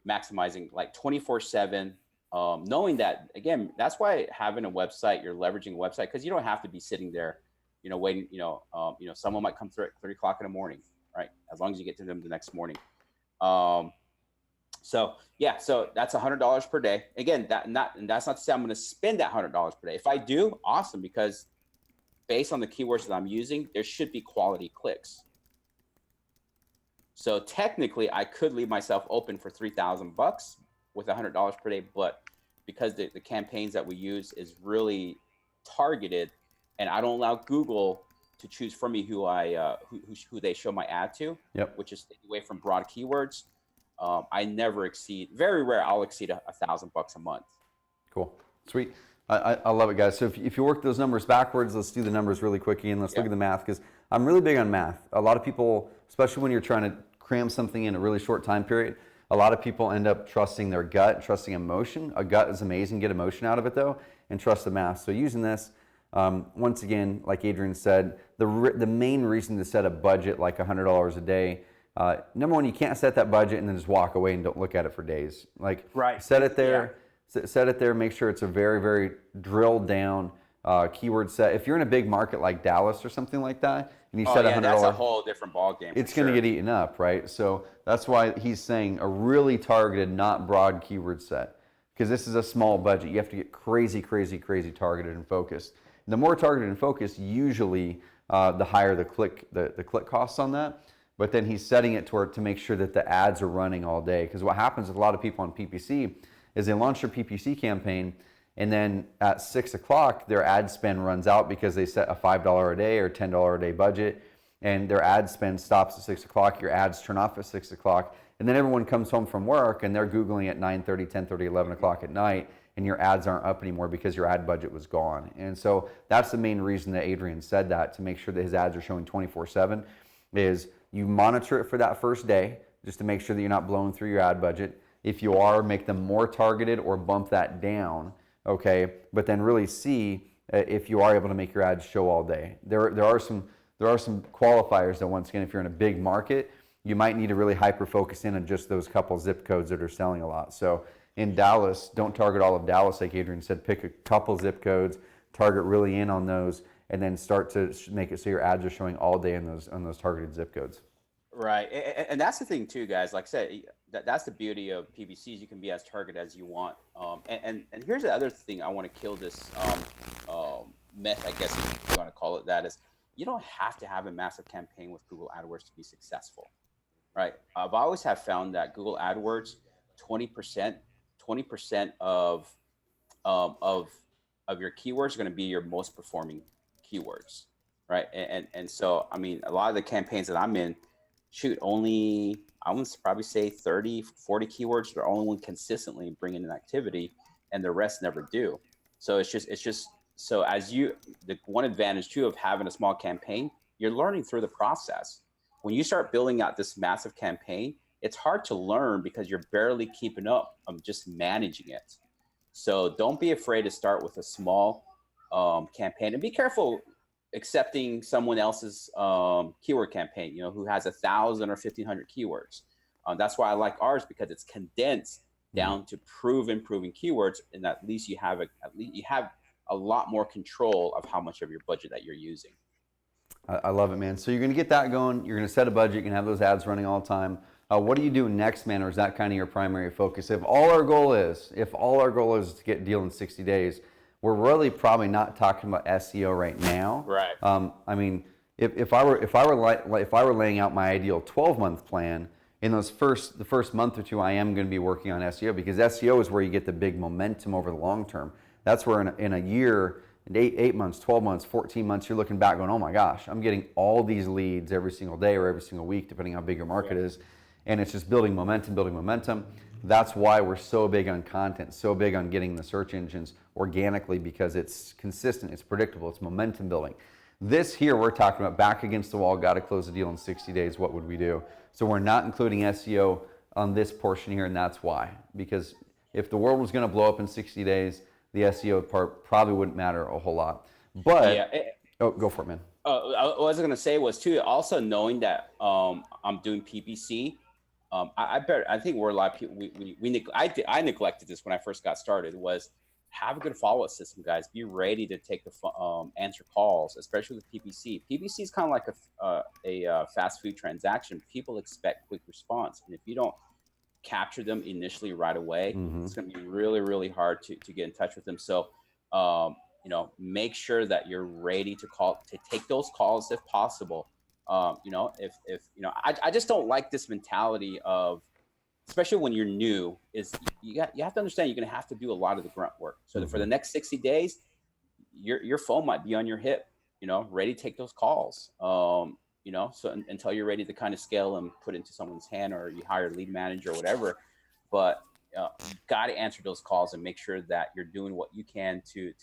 maximizing like 24/7. Knowing that, again, that's why having a website, you're leveraging a website, because you don't have to be sitting there, waiting, someone might come through at 3 o'clock in the morning, right? As long as you get to them the next morning. So that's $100 per day. Again, that's not to say I'm going to spend that $100 per day. If I do, awesome, because based on the keywords that I'm using, there should be quality clicks. So technically, I could leave myself open for $3,000 with $100 per day, but because the campaigns that we use is really targeted, and I don't allow Google to choose for me who who they show my ad to, which is away from broad keywords. I never exceed, very rare, I'll exceed $1,000 a month. Cool, sweet. I love it, guys. So if you work those numbers backwards, let's do the numbers really quickly and let's look at the math, because I'm really big on math. A lot of people, especially when you're trying to cram something in a really short time period, a lot of people end up trusting their gut, trusting emotion. A gut is amazing, get emotion out of it though, and trust the math. So using this, once again, like Adrian said, the main reason to set a budget like $100 a day, number one, you can't set that budget and then just walk away and don't look at it for days. Like, set it there, make sure it's a very, very drilled down keyword set. If you're in a big market like Dallas or something like that, and you set $100, that's a whole different ballgame. It's going to get eaten up, right? So that's why he's saying a really targeted, not broad keyword set, because this is a small budget. You have to get crazy, crazy, crazy targeted and focused. The more targeted and focused, usually the higher the click costs on that. But then he's setting it to make sure that the ads are running all day. Because what happens with a lot of people on PPC is they launch their PPC campaign, and then at 6 o'clock, their ad spend runs out because they set a $5 a day or $10 a day budget, and their ad spend stops at 6 o'clock. Your ads turn off at 6 o'clock, and then everyone comes home from work and they're Googling at 9:30, 10:30, 11 o'clock at night, and your ads aren't up anymore because your ad budget was gone. And so that's the main reason that Adrian said that, to make sure that his ads are showing 24/7, is you monitor it for that first day just to make sure that you're not blowing through your ad budget. If you are, make them more targeted or bump that down, okay? But then really see if you are able to make your ads show all day. There are some qualifiers that, once again, if you're in a big market, you might need to really hyper focus in on just those couple zip codes that are selling a lot. So in Dallas, don't target all of Dallas, like Adrian said. Pick a couple zip codes, target really in on those, and then start to make it so your ads are showing all day on those targeted zip codes. Right, and that's the thing too, guys. Like I said, that's the beauty of PPCs. You can be as targeted as you want. And here's the other thing I want to kill this myth, I guess if you want to call it that, is you don't have to have a massive campaign with Google AdWords to be successful, right? I've always have found that Google AdWords, 20% of your keywords are going to be your most performing keywords, right? And so, I mean, a lot of the campaigns that I'm in, only, I would probably say 30, 40 keywords are only one consistently bringing in activity, and the rest never do. So it's just so the one advantage too of having a small campaign, you're learning through the process. When you start building out this massive campaign, it's hard to learn because you're barely keeping up. Just managing it. So don't be afraid to start with a small campaign, and be careful accepting someone else's keyword campaign, who has 1,000 or 1,500 keywords. That's why I like ours, because it's condensed down to proven keywords, and at least you have a lot more control of how much of your budget that you're using. I love it, man. So you're going to get that going. You're going to set a budget. You're going to have those ads running all the time. What do you do next, man, or is that kind of your primary focus? If all our goal is to get a deal in 60 days, we're really probably not talking about SEO right now. Right. I mean, if I were laying out my ideal 12-month plan, in the first month or two, I am going to be working on SEO, because SEO is where you get the big momentum over the long term. That's where in a year, 8 months, 12 months, 14 months, you're looking back going, oh my gosh, I'm getting all these leads every single day or every single week, depending on how big your market is. And it's just building momentum. That's why we're so big on content, so big on getting the search engines organically, because it's consistent, it's predictable, it's momentum building. This here, we're talking about back against the wall, got to close the deal in 60 days. What would we do? So we're not including SEO on this portion here, and that's why. Because if the world was going to blow up in 60 days, the SEO part probably wouldn't matter a whole lot. But, go for it, man. What I was going to say was too, also knowing that I'm doing PPC. I think we're a lot of people. I neglected this when I first got started. Was have a good follow-up system, guys. Be ready to take the answer calls, especially with PPC. PPC is kind of like a fast food transaction. People expect quick response, and if you don't capture them initially right away, it's going to be really, really hard to get in touch with them. So, make sure that you're ready to take those calls if possible. I just don't like this mentality of, especially when you're new, is you have to understand you're going to have to do a lot of the grunt work. So for the next 60 days, your phone might be on your hip, ready to take those calls. So until you're ready to kind of scale and put into someone's hand, or you hire a lead manager or whatever, but you got to answer those calls and make sure that you're doing what you can to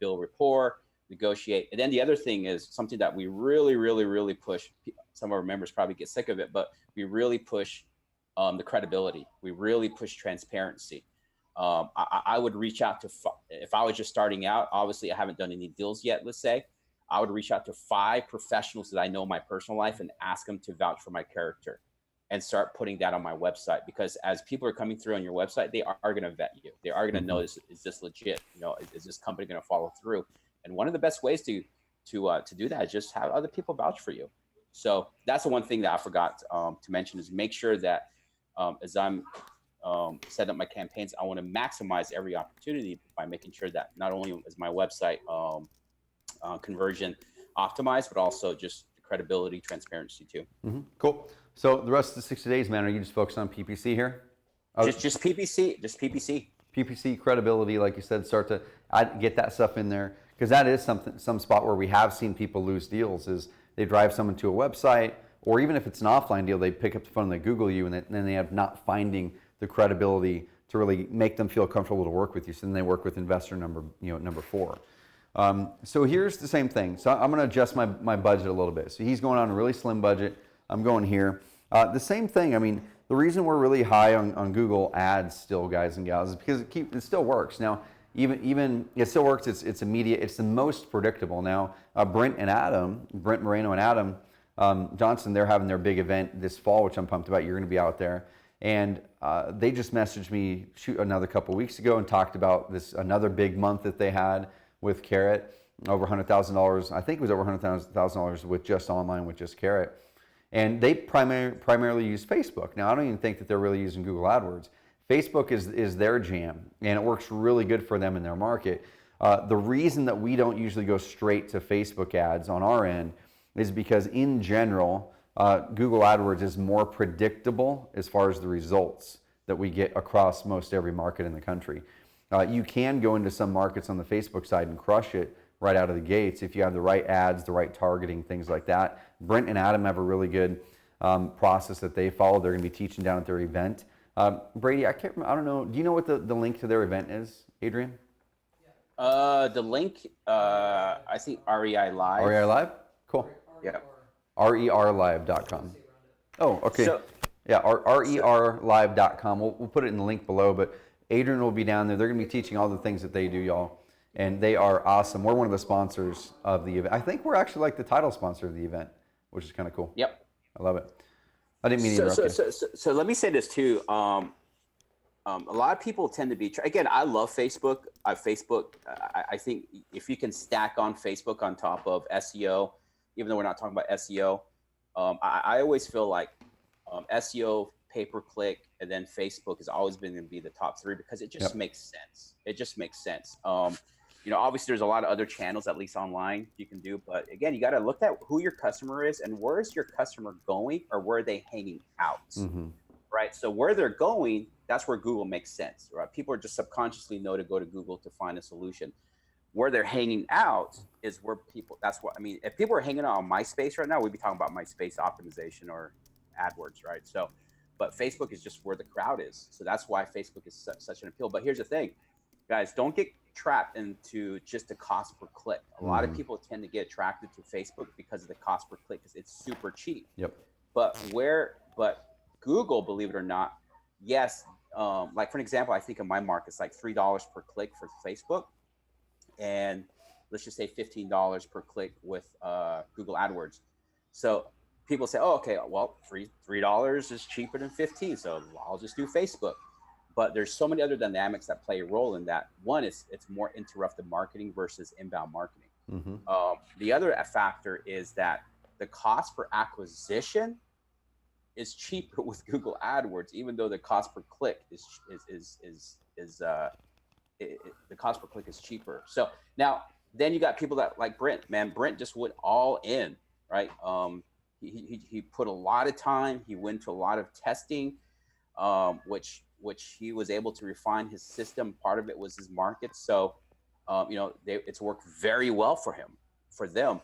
build rapport, negotiate. And then the other thing is something that we really, really, really push. Some of our members probably get sick of it, but we really push the credibility. We really push transparency. I would reach out to, if I was just starting out, obviously I haven't done any deals yet, let's say, I would reach out to 5 professionals that I know in my personal life and ask them to vouch for my character, and start putting that on my website. Because as people are coming through on your website, they are going to vet you. They are going to know, is this legit? Is this company going to follow through? And one of the best ways to do that is just have other people vouch for you. So that's the one thing that I forgot to mention, is make sure that as I'm setting up my campaigns, I want to maximize every opportunity by making sure that not only is my website conversion optimized, but also just credibility, transparency too. Cool. So the rest of the 60 days, man, are you just focused on PPC here? Just PPC, just PPC. PPC credibility, like you said, start to get that stuff in there, because that is some spot where we have seen people lose deals is they drive someone to a website, or even if it's an offline deal, they pick up the phone and they Google you, and then they have not finding the credibility to really make them feel comfortable to work with you. So then they work with investor number 4. So here's the same thing. So I'm going to adjust my budget a little bit. So he's going on a really slim budget. I'm going here. The same thing. I mean, the reason we're really high on Google Ads still, guys and gals, is because it still works. Now, even it still works. It's immediate. It's the most predictable. Now, Brent Moreno and Adam Johnson, they're having their big event this fall, which I'm pumped about. You're going to be out there. And they just messaged me another couple weeks ago and talked about another big month that they had with Carrot, over $100,000. I think it was over $100,000 with just online, with just Carrot. And they primarily use Facebook. Now, I don't even think that they're really using Google AdWords. Facebook is their jam, and it works really good for them in their market. The reason that we don't usually go straight to Facebook ads on our end is because, in general, Google AdWords is more predictable as far as the results that we get across most every market in the country. You can go into some markets on the Facebook side and crush it right out of the gates if you have the right ads, the right targeting, things like that. Brent and Adam have a really good process that they follow. They're going to be teaching down at their event. Brady, I don't know. Do you know what the link to their event is, Adrian? The link, I think REI Live. REI Live? Cool. Yeah. RERlive.com. Oh, okay. So, yeah, RERlive.com. We'll put it in the link below, but Adrian will be down there. They're going to be teaching all the things that they do, y'all. And they are awesome. We're one of the sponsors of the event. I think we're actually like the title sponsor of the event, which is kind of cool. Yep. I love it. I didn't mean to interrupt you. So let me say this too. A lot of people tend to be, again, I love Facebook. I think if you can stack on Facebook on top of SEO, even though we're not talking about SEO, I always feel like SEO, pay-per-click, and then Facebook has always been going to be the top 3 because it just makes sense. It just makes sense. Obviously there's a lot of other channels, at least online, you can do, but again, you got to look at who your customer is and where is your customer going, or where are they hanging out, right? So where they're going, that's where Google makes sense, right? People are just subconsciously know to go to Google to find a solution. Where they're hanging out is where people, if people are hanging out on MySpace right now, we'd be talking about MySpace optimization or AdWords, right? So, but Facebook is just where the crowd is. So that's why Facebook is such an appeal. But here's the thing, guys, don't get trapped into just the cost per click. A lot of people tend to get attracted to Facebook because of the cost per click, because it's super cheap. Yep. But Google, believe it or not, yes, like for an example, I think in my market, it's like $3 per click for Facebook, and let's just say $15 per click with Google AdWords. So people say, oh, okay, well, $3 is cheaper than 15, so I'll just do Facebook. But there's so many other dynamics that play a role in that. One is it's more interrupted marketing versus inbound marketing. The other factor is that the cost per acquisition is cheaper with Google AdWords, even though the cost per click the cost per click is cheaper. So now, then you got people that like Brent. Man, Brent just went all in, right? He put a lot of time. He went to a lot of testing, which he was able to refine his system. Part of it was his market. So, it's worked very well for them.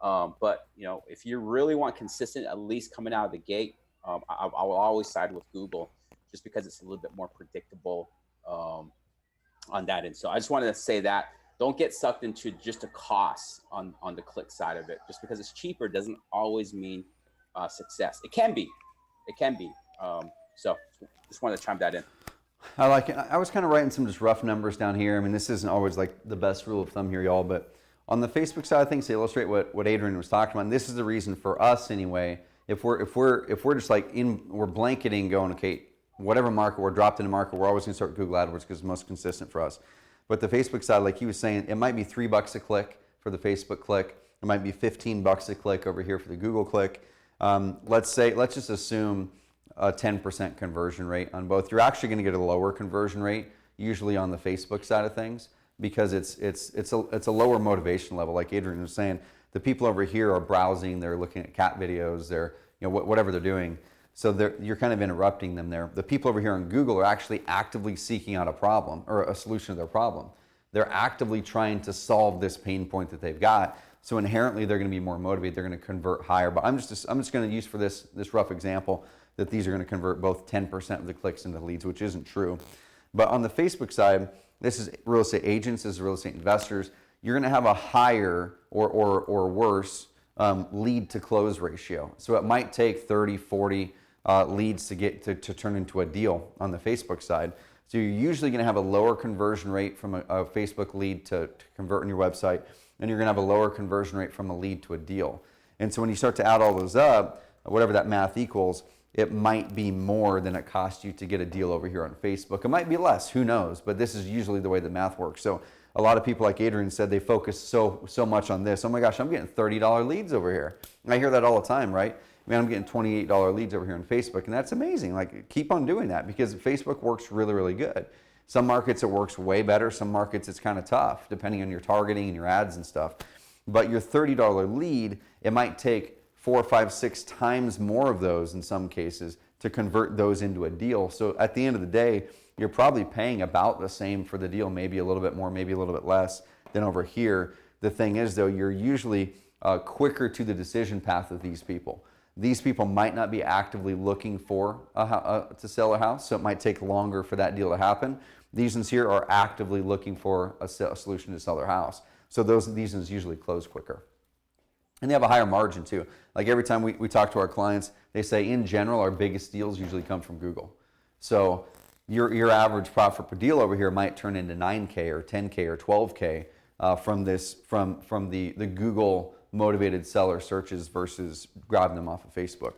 But if you really want consistent, at least coming out of the gate, I will always side with Google, just because it's a little bit more predictable on that end. So I just wanted to say that don't get sucked into just a cost on the click side of it. Just because it's cheaper doesn't always mean success. It can be. So just wanted to chime that in. I like it. I was kind of writing some just rough numbers down here. I mean, this isn't always like the best rule of thumb here, y'all, but on the Facebook side of things, to illustrate what Adrian was talking about, and this is the reason for us anyway, if we're just like we're blanketing going, okay, whatever market we're dropped in a market, we're always going to start with Google AdWords because it's most consistent for us. But the Facebook side, like he was saying, it might be $3 a click for the Facebook click. It might be $15 a click over here for the Google click. Let's just assume a 10% conversion rate on both. You're actually going to get a lower conversion rate usually on the Facebook side of things, because it's a lower motivation level. Like Adrian was saying, The people over here are browsing, they're looking at cat videos, they're, whatever they're doing. So you're kind of interrupting them there. The people over here on Google are actually actively seeking out a problem or a solution to their problem. They're actively trying to solve this pain point that they've got. So inherently, they're going to be more motivated. They're going to convert higher. But I'm just going to use for this rough example that these are going to convert both 10% of the clicks into leads, which isn't true. But on the Facebook side, this is real estate agents, this is real estate investors. You're going to have a higher or worse lead to close ratio. So it might take 30, 40 leads to get to turn into a deal on the Facebook side. So you're usually going to have a lower conversion rate from a Facebook lead to convert on your website, and you're going to have a lower conversion rate from a lead to a deal. And so when you start to add all those up, whatever that math equals, it might be more than it costs you to get a deal over here on Facebook. It might be less, who knows? But this is usually the way the math works. So a lot of people, like Adrian said, they focus so much on this. Oh my gosh, I'm getting $30 leads over here. And I hear that all the time, right? Man, I'm getting $28 leads over here on Facebook, and that's amazing. Like, keep on doing that because Facebook works really, really good. Some markets it works way better. Some markets it's kind of tough, depending on your targeting and your ads and stuff. But your $30 lead, it might take 4, 5, 6 times more of those in some cases to convert those into a deal. So at the end of the day, you're probably paying about the same for the deal, maybe a little bit more, maybe a little bit less than over here. The thing is, though, you're usually quicker to the decision path of these people. These people might not be actively looking for to sell a house, so it might take longer for that deal to happen. These ones here are actively looking for a solution to sell their house. So these ones usually close quicker. And they have a higher margin too. Like every time we talk to our clients, they say in general, our biggest deals usually come from Google. So your average profit per deal over here might turn into 9K or 10K or 12K from the Google motivated seller searches versus grabbing them off of Facebook,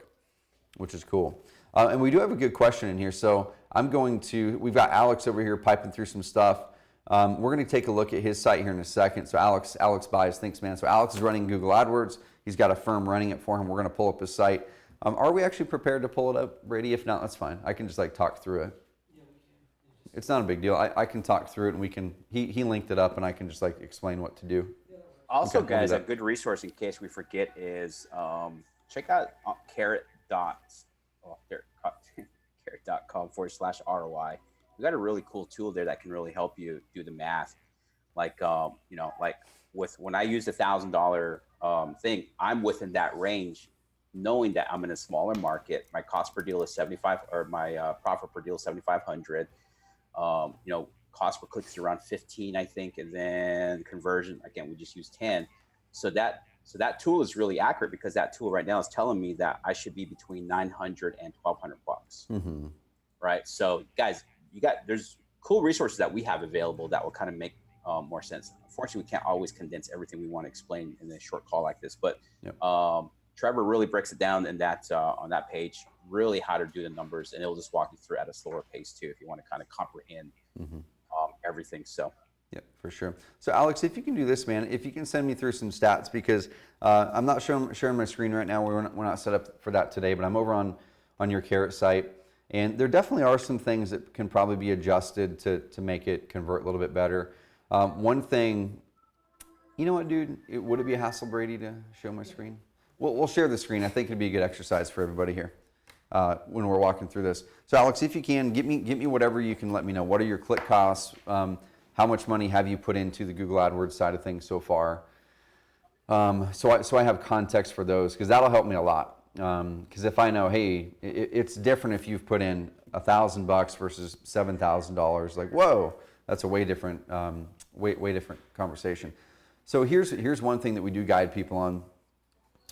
which is cool. And we do have a good question in here. So we've got Alex over here piping through some stuff. We're going to take a look at his site here in a second. So Alex buys, thanks man. So Alex is running Google AdWords. He's got a firm running it for him. We're going to pull up his site. Are we actually prepared to pull it up, Brady? If not, that's fine. I can just talk through it. Yeah, we can. It's not a big deal. I can talk through it and he linked it up and I can just explain what to do. Also, Okay, guys, a good resource in case we forget is check out carrot.com/ROI. We got a really cool tool there that can really help you do the math. Like when I use $1,000 thing, I'm within that range, knowing that I'm in a smaller market. My cost per deal is 75, or my profit per deal is 7,500. Cost per click is around 15, I think, and then conversion, again, we just use 10. So that tool is really accurate because that tool right now is telling me that I should be between 900 and 1,200 bucks. Mm-hmm. Right. So guys, there's cool resources that we have available that will kind of make more sense. Unfortunately, we can't always condense everything we want to explain in a short call like this, but yep. Trevor really breaks it down in that on that page, really how to do the numbers, and it'll just walk you through at a slower pace too if you want to kind of comprehend everything. So yeah, for sure. So Alex, if you can do this, man, if you can send me through some stats, because I'm not sharing my screen right now. We're not set up for that today, but I'm over on your Carrot site, and there definitely are some things that can probably be adjusted to make it convert a little bit better. One thing, you know what, dude? Would it be a hassle, Brady, to show my screen? We'll share the screen. I think it'd be a good exercise for everybody here when we're walking through this. So Alex, if you can, get me whatever you can let me know. What are your click costs? How much money have you put into the Google AdWords side of things so far? So I have context for those, because that'll help me a lot. Because if I know, hey, it's different if you've put in $1,000 versus $7,000. Like, whoa, that's a way different conversation. So here's one thing that we do guide people on.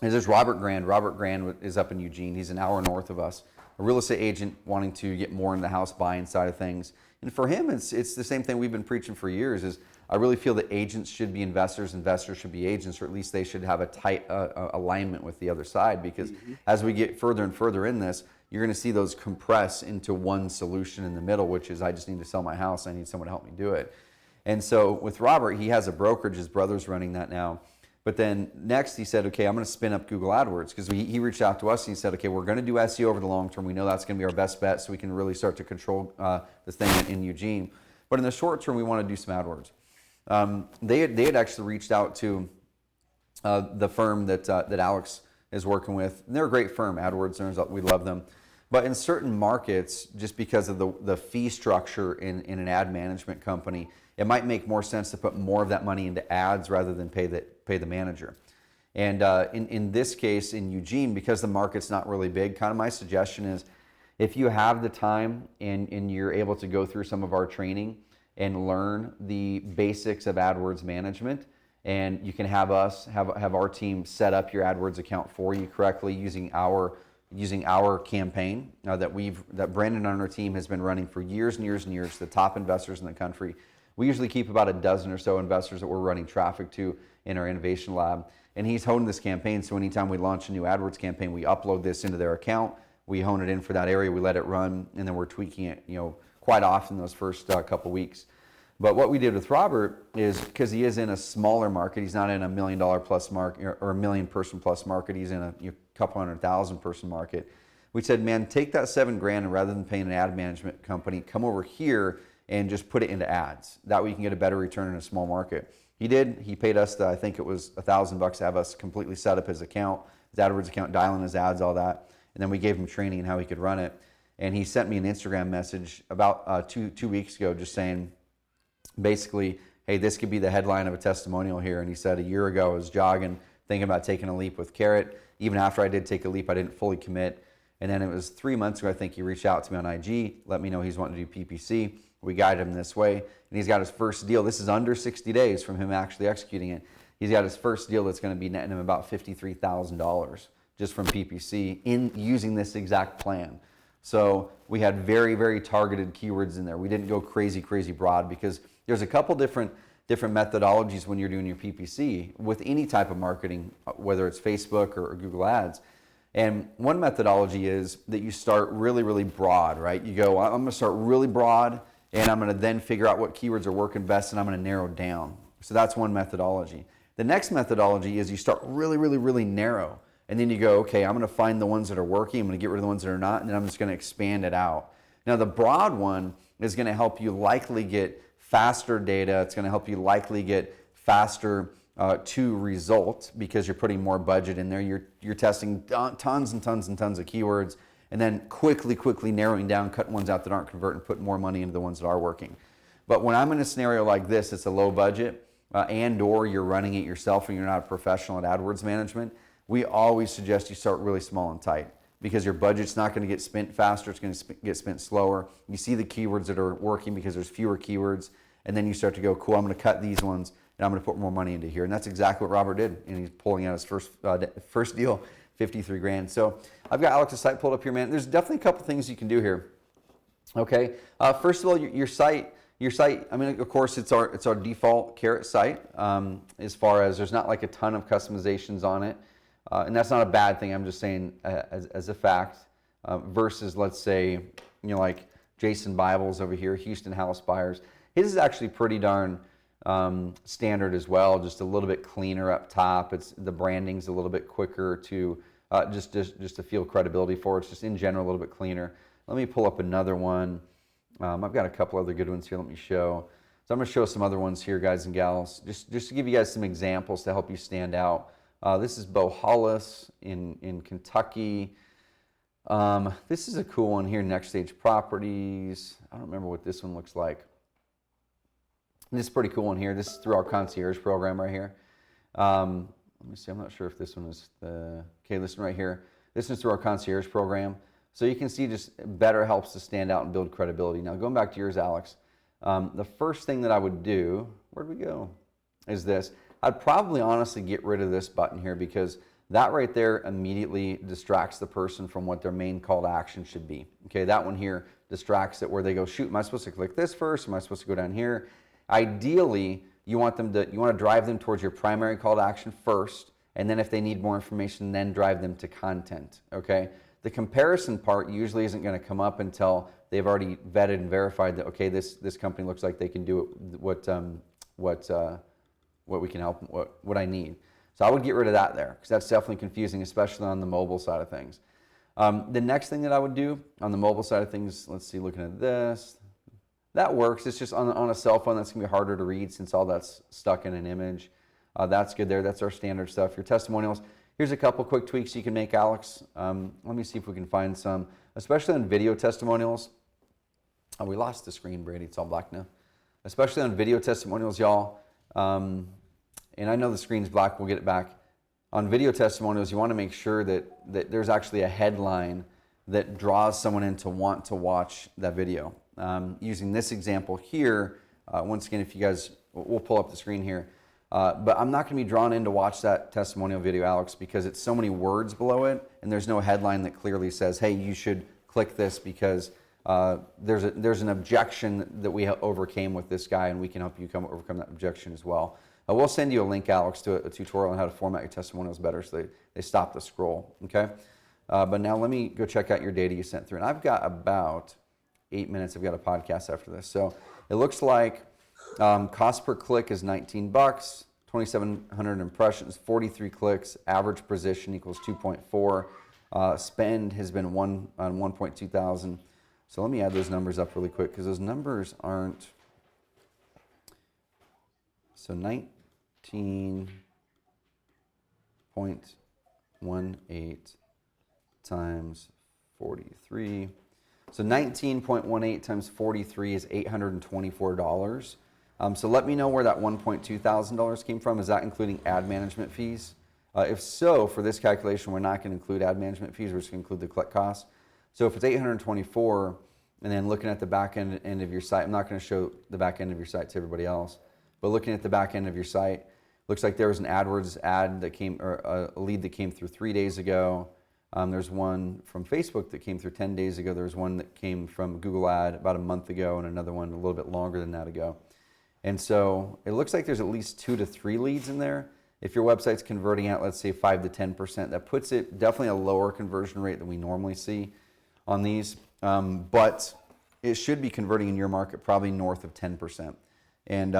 There's Robert Grand. Robert Grand is up in Eugene. He's an hour north of us. A real estate agent wanting to get more in the house buying side of things. And for him, it's the same thing we've been preaching for years. Is I really feel that agents should be investors, investors should be agents, or at least they should have a tight alignment with the other side. Because as we get further and further in this, you're going to see those compress into one solution in the middle, which is I just need to sell my house. I need someone to help me do it. And so with Robert, he has a brokerage. His brother's running that now. But then next he said, okay, I'm going to spin up Google AdWords, because he reached out to us and he said, okay, we're going to do SEO over the long term. We know that's going to be our best bet, so we can really start to control this thing in Eugene. But in the short term, we want to do some AdWords. They had actually reached out to the firm that Alex is working with. And they're a great firm, AdWords. We love them. But in certain markets, just because of the fee structure in an ad management company, it might make more sense to put more of that money into ads rather than pay the manager. And in this case, in Eugene, because the market's not really big, kind of my suggestion is if you have the time and you're able to go through some of our training and learn the basics of AdWords management, and you can have us have our team set up your AdWords account for you correctly using our campaign that Brandon on our team has been running for years and years and years. The top investors in the country. We usually keep about a dozen or so investors that we're running traffic to in our innovation lab, and he's honed this campaign. So anytime we launch a new AdWords campaign, we upload this into their account. We hone it in for that area. We let it run, and then we're tweaking it. Quite often those first couple weeks. But what we did with Robert is, because he is in a smaller market, he's not in $1 million plus market or $1 million person plus market, he's in a couple 100,000 person market. We said, man, take that $7,000 and rather than paying an ad management company, come over here and just put it into ads. That way you can get a better return in a small market. He did. He paid us, I think it was $1,000 to have us completely set up his account, his AdWords account, dial in his ads, all that. And then we gave him training on how he could run it. And he sent me an Instagram message about two weeks ago just saying, basically, hey, this could be the headline of a testimonial here. And he said, a year ago I was jogging, thinking about taking a leap with Carrot. Even after I did take a leap, I didn't fully commit. And then it was 3 months ago, I think he reached out to me on IG, let me know he's wanting to do PPC. We guided him this way. And he's got his first deal. This is under 60 days from him actually executing it. He's got his first deal that's going to be netting him about $53,000 just from PPC in using this exact plan. So we had very, very targeted keywords in there. We didn't go crazy broad, because there's a couple different methodologies when you're doing your PPC with any type of marketing, whether it's Facebook or Google Ads. And one methodology is that you start really, really broad, right? You go, I'm going to start really broad, and I'm going to then figure out what keywords are working best, and I'm going to narrow down. So that's one methodology. The next methodology is you start really, really, really narrow. And then you go, okay, I'm going to find the ones that are working. I'm going to get rid of the ones that are not, and then I'm just going to expand it out. Now, the broad one is going to help you likely get faster data. It's going to help you likely get faster to result, because you're putting more budget in there. You're testing tons and tons and tons of keywords, and then quickly narrowing down, cutting ones out that aren't converting, putting more money into the ones that are working. But when I'm in a scenario like this, it's a low budget, and or you're running it yourself and you're not a professional at AdWords management, we always suggest you start really small and tight, because your budget's not going to get spent faster. It's going to get spent slower. You see the keywords that are working because there's fewer keywords, and then you start to go, cool, I'm going to cut these ones and I'm going to put more money into here. And that's exactly what Robert did, and he's pulling out his first deal, $53,000. So I've got Alex's site pulled up here, man. There's definitely a couple things you can do here. Okay, first of all, your site. I mean, of course, it's our default Carrot site. As far as there's not like a ton of customizations on it. And that's not a bad thing. I'm just saying as a fact, versus, let's say, like Jason Bibles over here, Houston House Buyers. His is actually pretty darn standard as well, just a little bit cleaner up top. The branding's a little bit quicker to just to feel credibility for it. It's just in general a little bit cleaner. Let me pull up another one. I've got a couple other good ones here. Let me show. So I'm going to show some other ones here, guys and gals, just to give you guys some examples to help you stand out. This is Bo Hollis in Kentucky. This is a cool one here, Next Stage Properties. I don't remember what this one looks like. This is a pretty cool one here. This is through our concierge program right here. Let me see, I'm not sure if this one is okay, this one right here. This is through our concierge program. So you can see just better helps to stand out and build credibility. Now going back to yours, Alex, the first thing that I would do, where'd we go, is this. I'd probably honestly get rid of this button here, because that right there immediately distracts the person from what their main call to action should be. Okay, that one here distracts it, where they go, shoot, am I supposed to click this first? Am I supposed to go down here? Ideally, you want to drive them towards your primary call to action first, and then if they need more information, then drive them to content. Okay, the comparison part usually isn't going to come up until they've already vetted and verified that, okay, this company looks like they can do what we can help, what I need. So I would get rid of that there, because that's definitely confusing, especially on the mobile side of things. The next thing that I would do on the mobile side of things, let's see, looking at this, that works. It's just on a cell phone that's going to be harder to read, since all that's stuck in an image. That's good there. That's our standard stuff. Your testimonials, here's a couple quick tweaks you can make, Alex. Let me see if we can find some, especially on video testimonials. Oh, we lost the screen, Brady. It's all black now. Especially on video testimonials, y'all. And I know the screen's black. We'll get it back. On video testimonials, you want to make sure that there's actually a headline that draws someone in to want to watch that video. Using this example here, once again, if you guys, we'll pull up the screen here. But I'm not going to be drawn in to watch that testimonial video, Alex, because it's so many words below it, and there's no headline that clearly says, hey, you should click this because there's an objection that we overcame with this guy, and we can help you overcome that objection as well. We'll send you a link, Alex, to a tutorial on how to format your testimonials better so they stop the scroll, okay? But now let me go check out your data you sent through. And I've got about 8 minutes. I've got a podcast after this. So it looks like cost per click is 19 bucks, 2,700 impressions, 43 clicks, average position equals 2.4. Spend has been 1.2 thousand. So let me add those numbers up really quick because those numbers aren't. So 19.18 times 43. So 19.18 times 43 is $824. So let me know where that $1.2 thousand came from. Is that including ad management fees? If so, for this calculation, we're not going to include ad management fees. We're just going to include the click costs. So if it's 824, and then looking at the back end of your site, I'm not going to show the back end of your site to everybody else, but looking at the back end of your site, looks like there was an AdWords ad that came, or a lead that came through 3 days ago. There's one from Facebook that came through 10 days ago. There's one that came from Google Ad about a month ago, and another one a little bit longer than that ago. And so it looks like there's at least 2 to 3 leads in there. If your website's converting at, let's say, 5 to 10%, that puts it definitely a lower conversion rate than we normally see on these. But it should be converting in your market probably north of 10%. And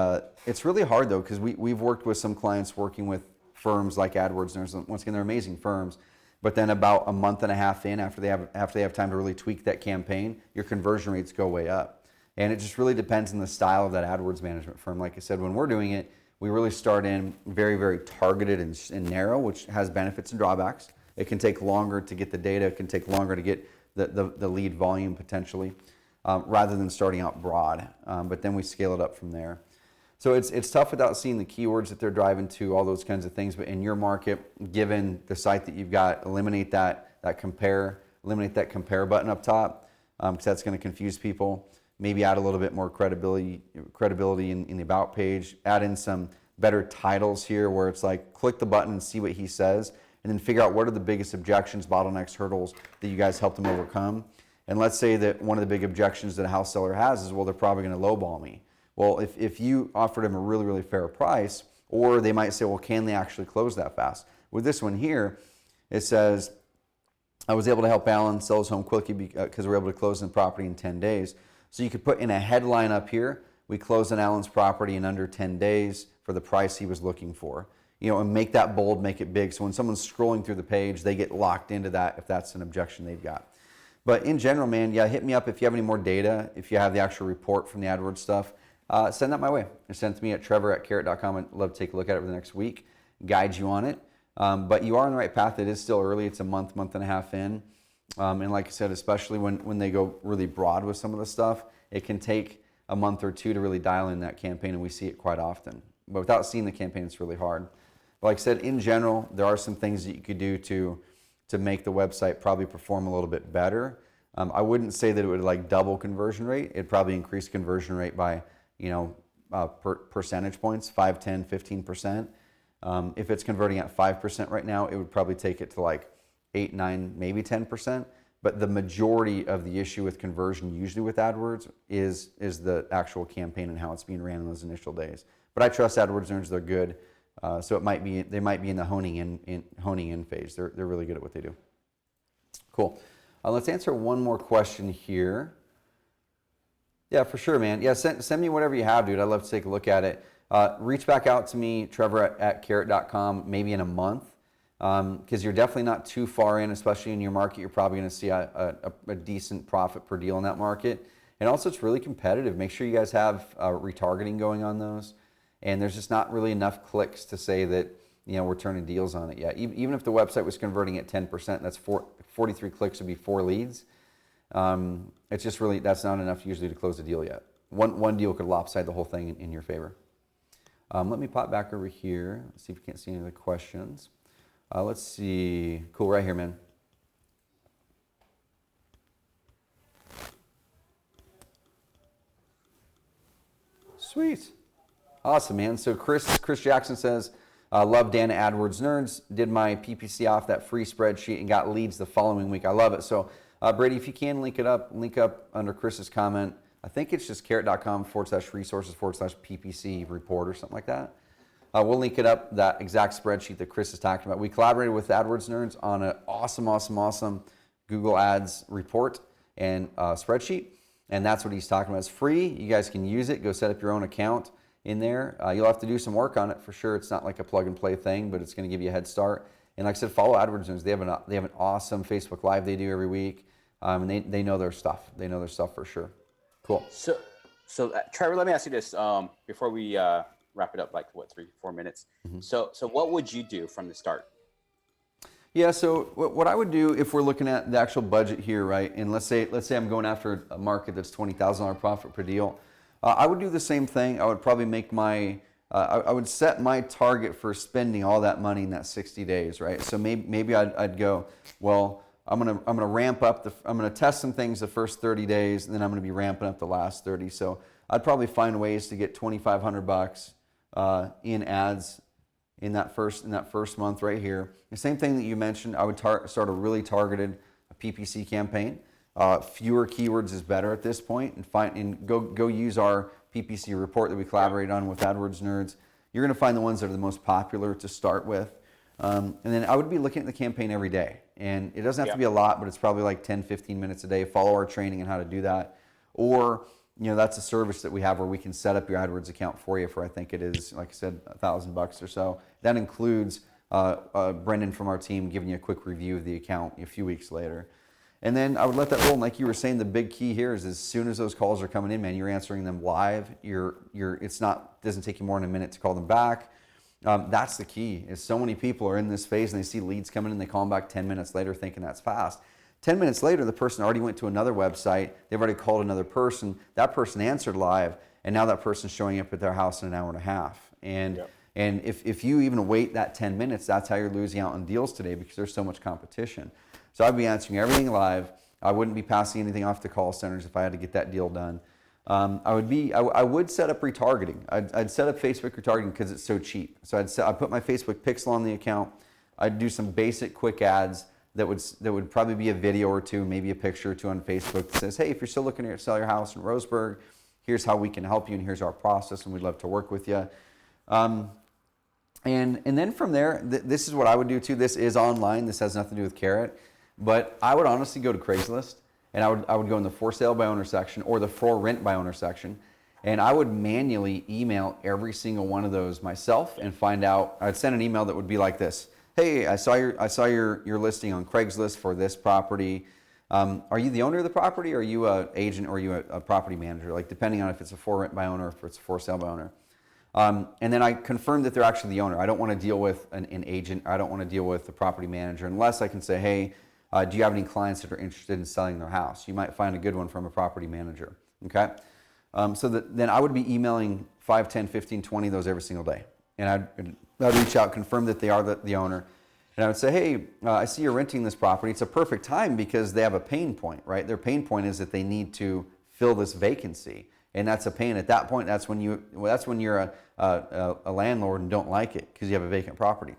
it's really hard though, because we've worked with some clients working with firms like AdWords. And once again, they're amazing firms. But then about a month and a half in, after they have time to really tweak that campaign, your conversion rates go way up. And it just really depends on the style of that AdWords management firm. Like I said, when we're doing it, we really start in very, very targeted and narrow, which has benefits and drawbacks. It can take longer to get the data. It can take longer to get the lead volume potentially, rather than starting out broad. But then we scale it up from there. So it's tough without seeing the keywords that they're driving to, all those kinds of things. But in your market, given the site that you've got, eliminate that compare button up top, because that's going to confuse people. Maybe add a little bit more credibility in the about page. Add in some better titles here where it's like click the button and see what he says, and then figure out what are the biggest objections, bottlenecks, hurdles that you guys helped them overcome. And let's say that one of the big objections that a house seller has is, well, they're probably going to lowball me. Well, if you offered them a really, really fair price, or they might say, well, can they actually close that fast? With this one here, it says, I was able to help Alan sell his home quickly because we're able to close the property in 10 days. So you could put in a headline up here, we closed on Alan's property in under 10 days for the price he was looking for. And make that bold, make it big. So when someone's scrolling through the page, they get locked into that if that's an objection they've got. But in general, man, yeah, hit me up if you have any more data, if you have the actual report from the AdWords stuff. Send that my way. Send it to me at trevor@carrot.com. I'd love to take a look at it for the next week, guide you on it. But you are on the right path. It is still early. It's a month and a half in. And like I said, especially when they go really broad with some of the stuff, it can take a month or two to really dial in that campaign, and we see it quite often. But without seeing the campaign, it's really hard. But like I said, in general, there are some things that you could do to make the website probably perform a little bit better. I wouldn't say that it would like double conversion rate. It'd probably increase conversion rate by percentage points, 5, 10, 15%. If it's converting at 5% right now, it would probably take it to like 8, 9, maybe 10%. But the majority of the issue with conversion, usually with AdWords, is the actual campaign and how it's being ran in those initial days. But I trust AdWords learners; they're good. So they might be in the honing in phase. They're really good at what they do. Cool. Let's answer one more question here. Yeah, for sure, man. Yeah, send me whatever you have, dude. I'd love to take a look at it. Reach back out to me, trevor@carrot.com, maybe in a month, because you're definitely not too far in, especially in your market. You're probably going to see a decent profit per deal in that market. And also, it's really competitive. Make sure you guys have retargeting going on those. and there's just not really enough clicks to say that we're turning deals on it yet. Even if the website was converting at 10%, that's 43 clicks would be 4 leads. It's just really, that's not enough usually to close a deal yet. One deal could lopside the whole thing in your favor. Let me pop back over here. Let's see if we can't see any other questions. Let's see. Cool, right here, man. Sweet. Awesome, man. So Chris Jackson says, love Dana AdWords Nerds. Did my PPC off that free spreadsheet and got leads the following week. I love it. So Brady, if you can link up under Chris's comment. I think it's just carrot.com/resources/PPC report or something like that. We'll link it up, that exact spreadsheet that Chris is talking about. We collaborated with AdWords Nerds on an awesome Google Ads report and spreadsheet. And that's what he's talking about. It's free. You guys can use it. Go set up your own account in there. You'll have to do some work on it for sure. It's not like a plug and play thing, but it's going to give you a head start. And like I said, follow AdWords Nerds. They have an awesome Facebook Live they do every week. And they know their stuff. They know their stuff for sure. Cool. So Trevor, let me ask you this before we wrap it up, like 3-4 minutes. Mm-hmm. So what would you do from the start? Yeah, so what I would do if we're looking at the actual budget here, right? And let's say I'm going after a market that's $20,000 profit per deal. I would do the same thing. I would probably make I would set my target for spending all that money in that 60 days, right? So maybe I'd go, well, I'm gonna ramp up I'm gonna test some things the first 30 days, and then I'm gonna be ramping up the last 30. So I'd probably find ways to get $2,500 in ads in that first month right here. The same thing that you mentioned, I would start a really targeted PPC campaign. Fewer keywords is better at this point, and go use our PPC report that we collaborate on with AdWords Nerds. You're going to find the ones that are the most popular to start with, and then I would be looking at the campaign every day. And it doesn't have to be a lot, but it's probably like 10-15 minutes a day. Follow our training on how to do that, or that's a service that we have where we can set up your AdWords account for you for, I think it is, like I said, $1,000 or so. That includes Brendan from our team giving you a quick review of the account a few weeks later. And then I would let that roll. And like you were saying, the big key here is as soon as those calls are coming in, man, you're answering them live. Doesn't take you more than a minute to call them back. That's the key. Is so many people are in this phase and they see leads coming in, they call them back 10 minutes later thinking that's fast. 10 minutes later, the person already went to another website. They've already called another person. That person answered live, and now that person's showing up at their house in an hour and a half. And if you even wait that 10 minutes, that's how you're losing out on deals today because there's so much competition. So I'd be answering everything live. I wouldn't be passing anything off to call centers if I had to get that deal done. I would set up retargeting. I'd set up Facebook retargeting because it's so cheap. So I'd put my Facebook pixel on the account. I'd do some basic quick ads that would probably be a video or two, maybe a picture or two on Facebook that says, hey, if you're still looking to sell your house in Roseburg, here's how we can help you and here's our process and we'd love to work with you. And then from there, this is what I would do too. This is online. This has nothing to do with Carrot. But I would honestly go to Craigslist and I would go in the for sale by owner section or the for rent by owner section. And I would manually email every single one of those myself and find out. I'd send an email that would be like this. Hey, I saw your listing on Craigslist for this property. Are you the owner of the property or are you an agent or are you a property manager? Like depending on if it's a for rent by owner or if it's a for sale by owner. And then I confirm that they're actually the owner. I don't want to deal with an agent. I don't want to deal with the property manager unless I can say, hey, do you have any clients that are interested in selling their house? You might find a good one from a property manager, okay? Then I would be emailing 5, 10, 15, 20 of those every single day. And I'd reach out, confirm that they are the owner. And I would say, hey, I see you're renting this property. It's a perfect time because they have a pain point, right? Their pain point is that they need to fill this vacancy. And that's a pain. At that point, that's when you're a landlord and don't like it because you have a vacant property.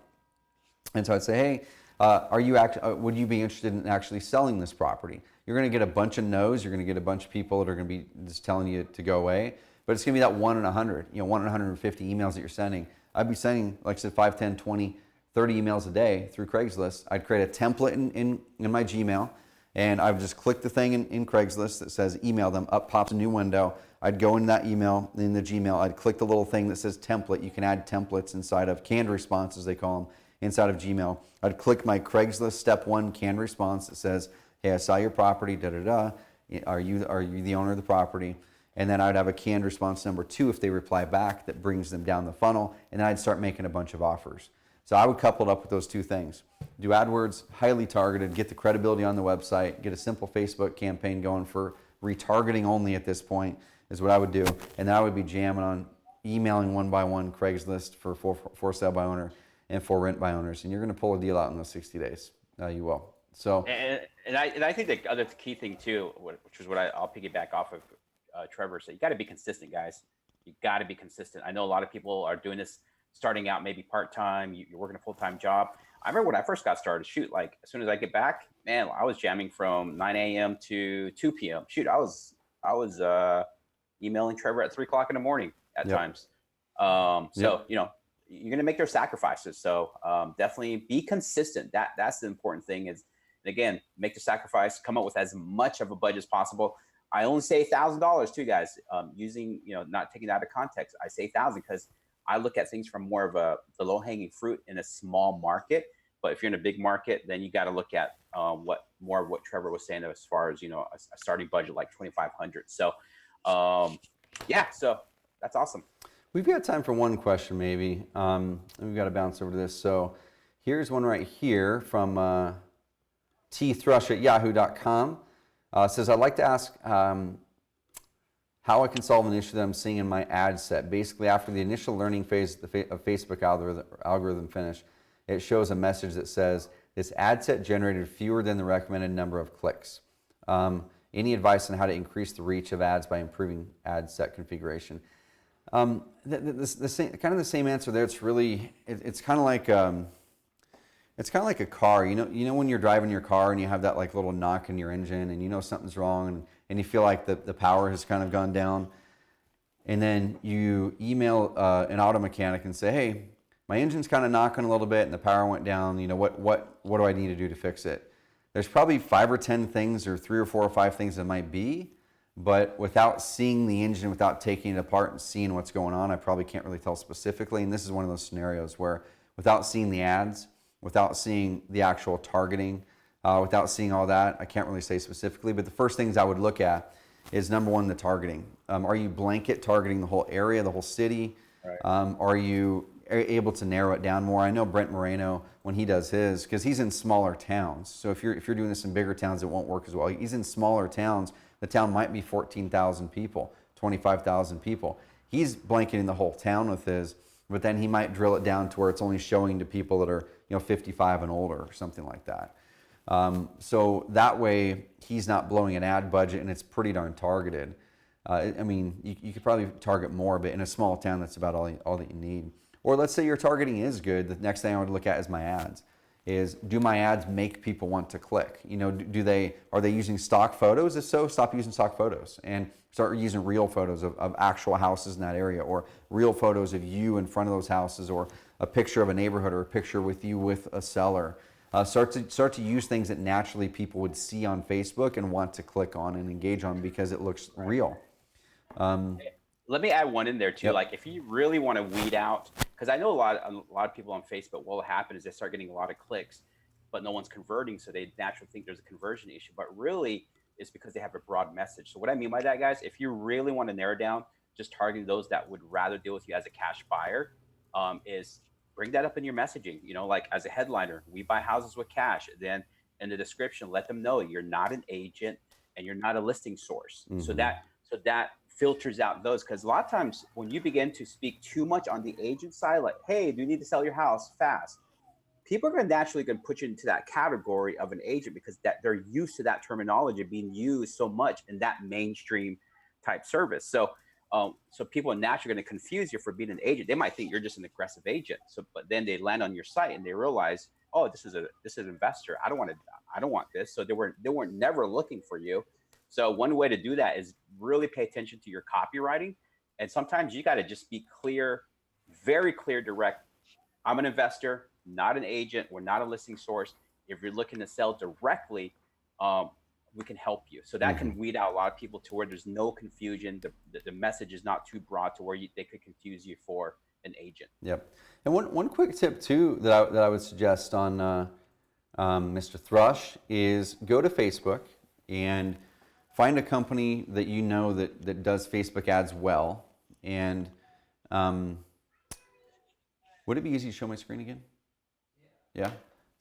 And so I'd say, hey, would you be interested in actually selling this property? You're going to get a bunch of no's. You're going to get a bunch of people that are going to be just telling you to go away. But it's going to be that 1 in 100, 1 in 150 emails that you're sending. I'd be sending, like I said, 5, 10, 20, 30 emails a day through Craigslist. I'd create a template in my Gmail, and I would just click the thing in Craigslist that says email them. Up pops a new window. I'd go in that email, in the Gmail. I'd click the little thing that says template. You can add templates inside of canned responses, they call them, inside of Gmail. I'd click my Craigslist step 1 canned response that says, hey, I saw your property, da-da-da. Are you the owner of the property? And then I'd have a canned response number 2 if they reply back that brings them down the funnel. And then I'd start making a bunch of offers. So I would couple it up with those 2 things. Do AdWords, highly targeted, get the credibility on the website, get a simple Facebook campaign going for retargeting only at this point is what I would do. And then I would be jamming on emailing one by one Craigslist for sale by owner and for rent by owners. And you're going to pull a deal out in those 60 days. You will. So, and I think the other key thing too, which is what I'll piggyback off of Trevor said, you got to be consistent, guys. You got to be consistent. I know a lot of people are doing this starting out maybe part-time, you're working a full-time job. I remember when I first got started, like as soon as I get back, man, I was jamming from 9 a.m. to 2 p.m. I was emailing Trevor at 3 o'clock in the morning at times. So, you know, you're going to make their sacrifices. So definitely be consistent. That's the important thing is, again, make the sacrifice, come up with as much of a budget as possible. I only say $1,000 too, guys, using, you know, not taking that out of context. I say 1,000 because I look at things from more of the low hanging fruit in a small market. But if you're in a big market, then you got to look at what Trevor was saying as far as, you know, a starting budget like 2,500. So, yeah, so that's awesome. We've got time for one question maybe. We've got to bounce over to this. So here's one right here from tthrush@yahoo.com. Says, I'd like to ask how I can solve an issue that I'm seeing in my ad set. Basically, after the initial learning phase of Facebook algorithm finish, it shows a message that says, this ad set generated fewer than the recommended number of clicks. Any advice on how to increase the reach of ads by improving ad set configuration? The same answer there. It's really, it's kind of like a car. You know when you're driving your car and you have that like little knock in your engine and you know something's wrong and you feel like the power has kind of gone down, and then you email an auto mechanic and say, hey, my engine's kind of knocking a little bit and the power went down. You know, what do I need to do to fix it? There's probably 5 or 10 things or 3 or 4 or 5 things that might be, but without seeing the engine, without taking it apart and seeing what's going on, I probably can't really tell specifically. And this is one of those scenarios where without seeing the ads, without seeing the actual targeting, without seeing all that, I can't really say specifically. But the first things I would look at is, number one, the targeting. Are you blanket targeting the whole area, the whole city? Right. Are you able to narrow it down more? I know Brent Moreno, when he does his, because he's in smaller towns. So if you're doing this in bigger towns, it won't work as well. He's in smaller towns. The town might be 14,000 people, 25,000 people. He's blanketing the whole town with his, but then he might drill it down to where it's only showing to people that are 55 and older or something like that. So that way he's not blowing an ad budget and it's pretty darn targeted. I mean, you could probably target more, but in a small town, that's about all that you need. Or let's say your targeting is good. The next thing I would look at is my ads. Do my ads make people want to click? You know, are they using stock photos? If so, stop using stock photos and start using real photos of actual houses in that area, or real photos of you in front of those houses, or a picture of a neighborhood, or a picture with you with a seller. Start to use things that naturally people would see on Facebook and want to click on and engage on because it looks real. Let me add one in there too. Yep. Like if you really want to weed out, because I know a lot of people on Facebook, what will happen is they start getting a lot of clicks, but no one's converting. So they naturally think there's a conversion issue, but really it's because they have a broad message. So what I mean by that, guys, if you really want to narrow down just targeting those that would rather deal with you as a cash buyer, is bring that up in your messaging, you know, like as a headliner, we buy houses with cash. Then in the description, let them know you're not an agent and you're not a listing source. Mm-hmm. So that filters out those, because a lot of times when you begin to speak too much on the agent side, like, hey, do you need to sell your house fast? People are going to naturally put you into that category of an agent because that they're used to that terminology being used so much in that mainstream type service. So people are naturally going to confuse you for being an agent. They might think you're just an aggressive agent. So, but then they land on your site and they realize, oh, this is an investor. I don't want this. So they weren't never looking for you. So one way to do that is really pay attention to your copywriting. And sometimes you got to just be clear, very clear, direct. I'm an investor, not an agent. We're not a listing source. If you're looking to sell directly, we can help you. So that can weed out a lot of people to where there's no confusion. The message is not too broad to where they could confuse you for an agent. Yep. And one quick tip too that I would suggest on Mr. Thrush is go to Facebook and find a company that you know that does Facebook ads well. And would it be easy to show my screen again? Yeah.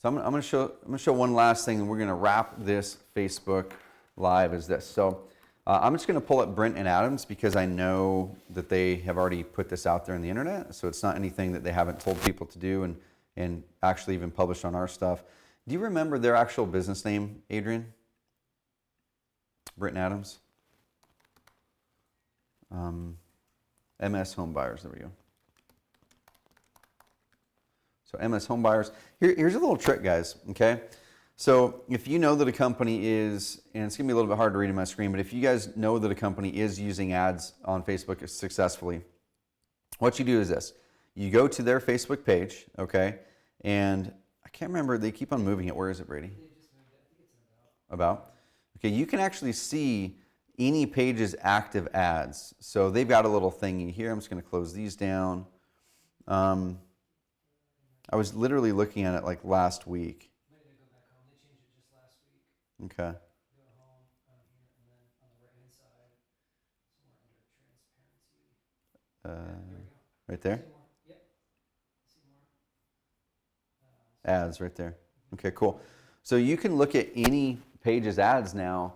So I'm going to show one last thing, and we're going to wrap this Facebook Live as this. So I'm just going to pull up Brent and Adams because I know that they have already put this out there on the internet. So it's not anything that they haven't told people to do and actually even published on our stuff. Do you remember their actual business name, Adrian? Brent and Adams? MS Home Buyers. There we go. So MS Home Buyers. Here's a little trick, guys. Okay. So if you know that a company is, and it's going to be a little bit hard to read on my screen, but if you guys know that a company is using ads on Facebook successfully, what you do is this. You go to their Facebook page, okay, and I can't remember, they keep on moving it. Where is it, Brady? They just moved it. I think it's an about. About. Okay, you can actually see any page's active ads. So they've got a little thingy here. I'm just going to close these down. I was literally looking at it like last week. Might need to go back home. They changed it just last week. Okay. Go home here, and then on the right hand side, somewhere under transparency. There we go. Right there? See more. Yep. See more. Ads right there. Okay, cool. So you can look at any page's ads now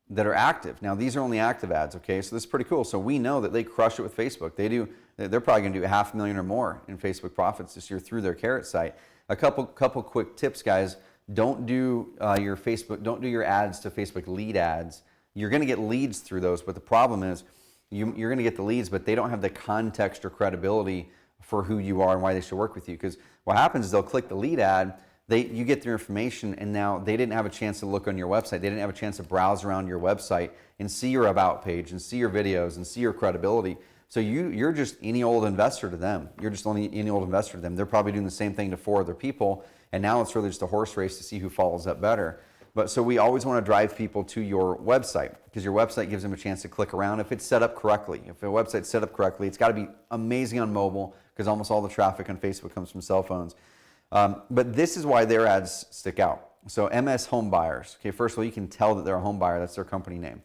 that are active. Now these are only active ads, okay? So this is pretty cool. So we know that they crush it with Facebook. They're probably going to do $500,000 or more in Facebook profits this year through their Carrot site. A couple quick tips, guys. Don't do don't do your ads to Facebook lead ads. You're going to get leads through those, but the problem is you're going to get the leads, but they don't have the context or credibility for who you are and why they should work with you. Because what happens is they'll click the lead ad, you get their information, and now they didn't have a chance to look on your website. They didn't have a chance to browse around your website and see your about page and see your videos and see your credibility. So you're just any old investor to them. You're just only any old investor to them. They're probably doing the same thing to 4 other people, and now it's really just a horse race to see who follows up better. But so we always want to drive people to your website because your website gives them a chance to click around if it's set up correctly. If a website's set up correctly, it's got to be amazing on mobile because almost all the traffic on Facebook comes from cell phones. But this is why their ads stick out. So MS Home Buyers. Okay, first of all, you can tell that they're a home buyer. That's their company name.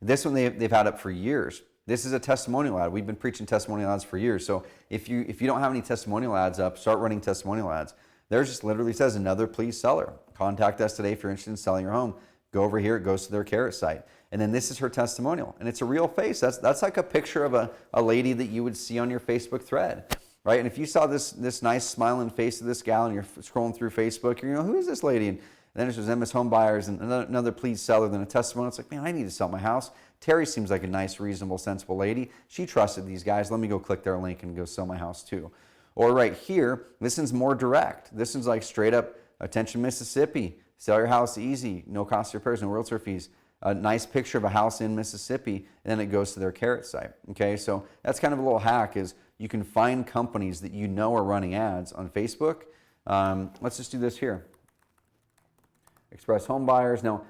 This one they've had up for years. This is a testimonial ad. We've been preaching testimonial ads for years. So if you don't have any testimonial ads up, start running testimonial ads. Theirs just literally says another pleased seller. Contact us today if you're interested in selling your home. Go over here. It goes to their Carrot site. And then this is her testimonial. And it's a real face. That's like a picture of a lady that you would see on your Facebook thread. Right? And if you saw this nice smiling face of this gal and you're scrolling through Facebook, you're who is this lady? And then it was MS Home Buyers and another pleased seller, then a testimonial. It's like, man, I need to sell my house. Terry seems like a nice, reasonable, sensible lady. She trusted these guys. Let me go click their link and go sell my house too. Or right here, this one's more direct. This one's like straight up, attention Mississippi, sell your house easy, no cost repairs, no realtor fees. A nice picture of a house in Mississippi, and then it goes to their Carrot site. Okay, so that's kind of a little hack is you can find companies that you know are running ads on Facebook. Let's just do this here. Express Home Buyers. Now,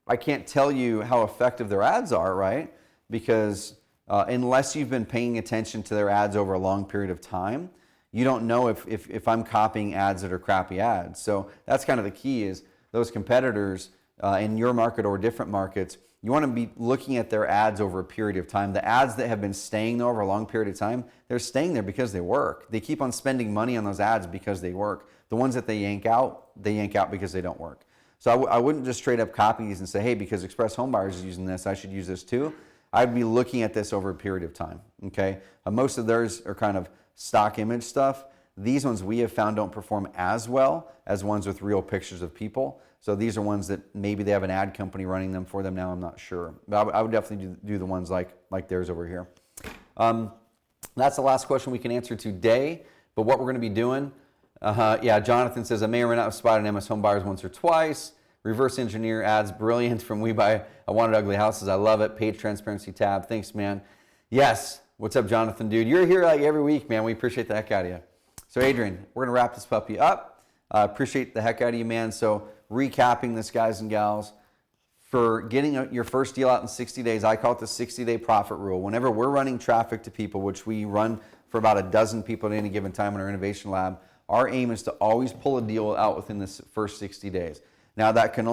I can't tell you how effective their ads are, right? Because unless you've been paying attention to their ads over a long period of time, you don't know if I'm copying ads that are crappy ads. So that's kind of the key is those competitors in your market or different markets, you want to be looking at their ads over a period of time. The ads that have been staying there over a long period of time, they're staying there because they work. They keep on spending money on those ads because they work. The ones that they yank out because they don't work. So I wouldn't just straight up copy these and say, hey, because Express Home Buyers is using this, I should use this too. I'd be looking at this over a period of time, okay? Most of theirs are kind of stock image stuff. These ones we have found don't perform as well as ones with real pictures of people. So these are ones that maybe they have an ad company running them for them now, I'm not sure. But I would definitely do the ones like theirs over here. That's the last question we can answer today. But what we're going to be doing, yeah, Jonathan says, I may or may not have spotted MS Home Buyers once or twice. Reverse engineer ads, brilliant from We Buy I Wanted Ugly Houses. I love it. Page transparency tab. Thanks, man. Yes. What's up, Jonathan, dude? You're here like every week, man. We appreciate the heck out of you. So, Adrian, we're going to wrap this puppy up. Appreciate the heck out of you, man. So, recapping this, guys and gals, for getting your first deal out in 60 days, I call it the 60-day profit rule. Whenever we're running traffic to people, which we run for about a dozen people at any given time in our innovation lab, our aim is to always pull a deal out within this first 60 days. Now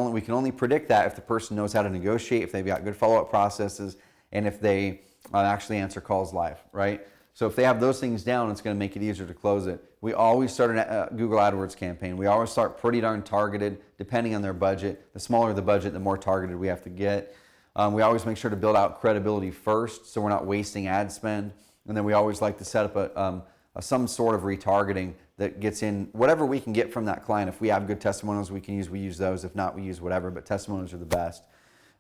we can only predict that if the person knows how to negotiate, if they've got good follow-up processes, and if they actually answer calls live, right? So if they have those things down, it's going to make it easier to close it. We always start a Google AdWords campaign. We always start pretty darn targeted, depending on their budget. The smaller the budget, the more targeted we have to get. We always make sure to build out credibility first, so we're not wasting ad spend. And then we always like to set up some sort of retargeting that gets in whatever we can get from that client. If we have good testimonials we use those. If not, we use whatever, but testimonials are the best.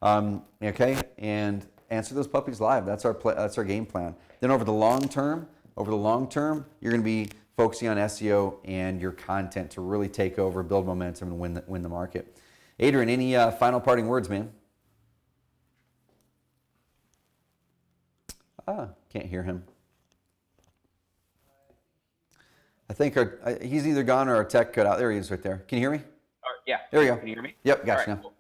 Okay, and answer those puppies live. That's our game plan. Then over the long term, you're going to be focusing on SEO and your content to really take over, build momentum, and win the market. Adrian, any final parting words, man? Can't hear him. I think he's either gone or our tech cut out. There he is right there. Can you hear me? Yeah. There you go. Can you hear me? Yep, gotcha All right, now. cool.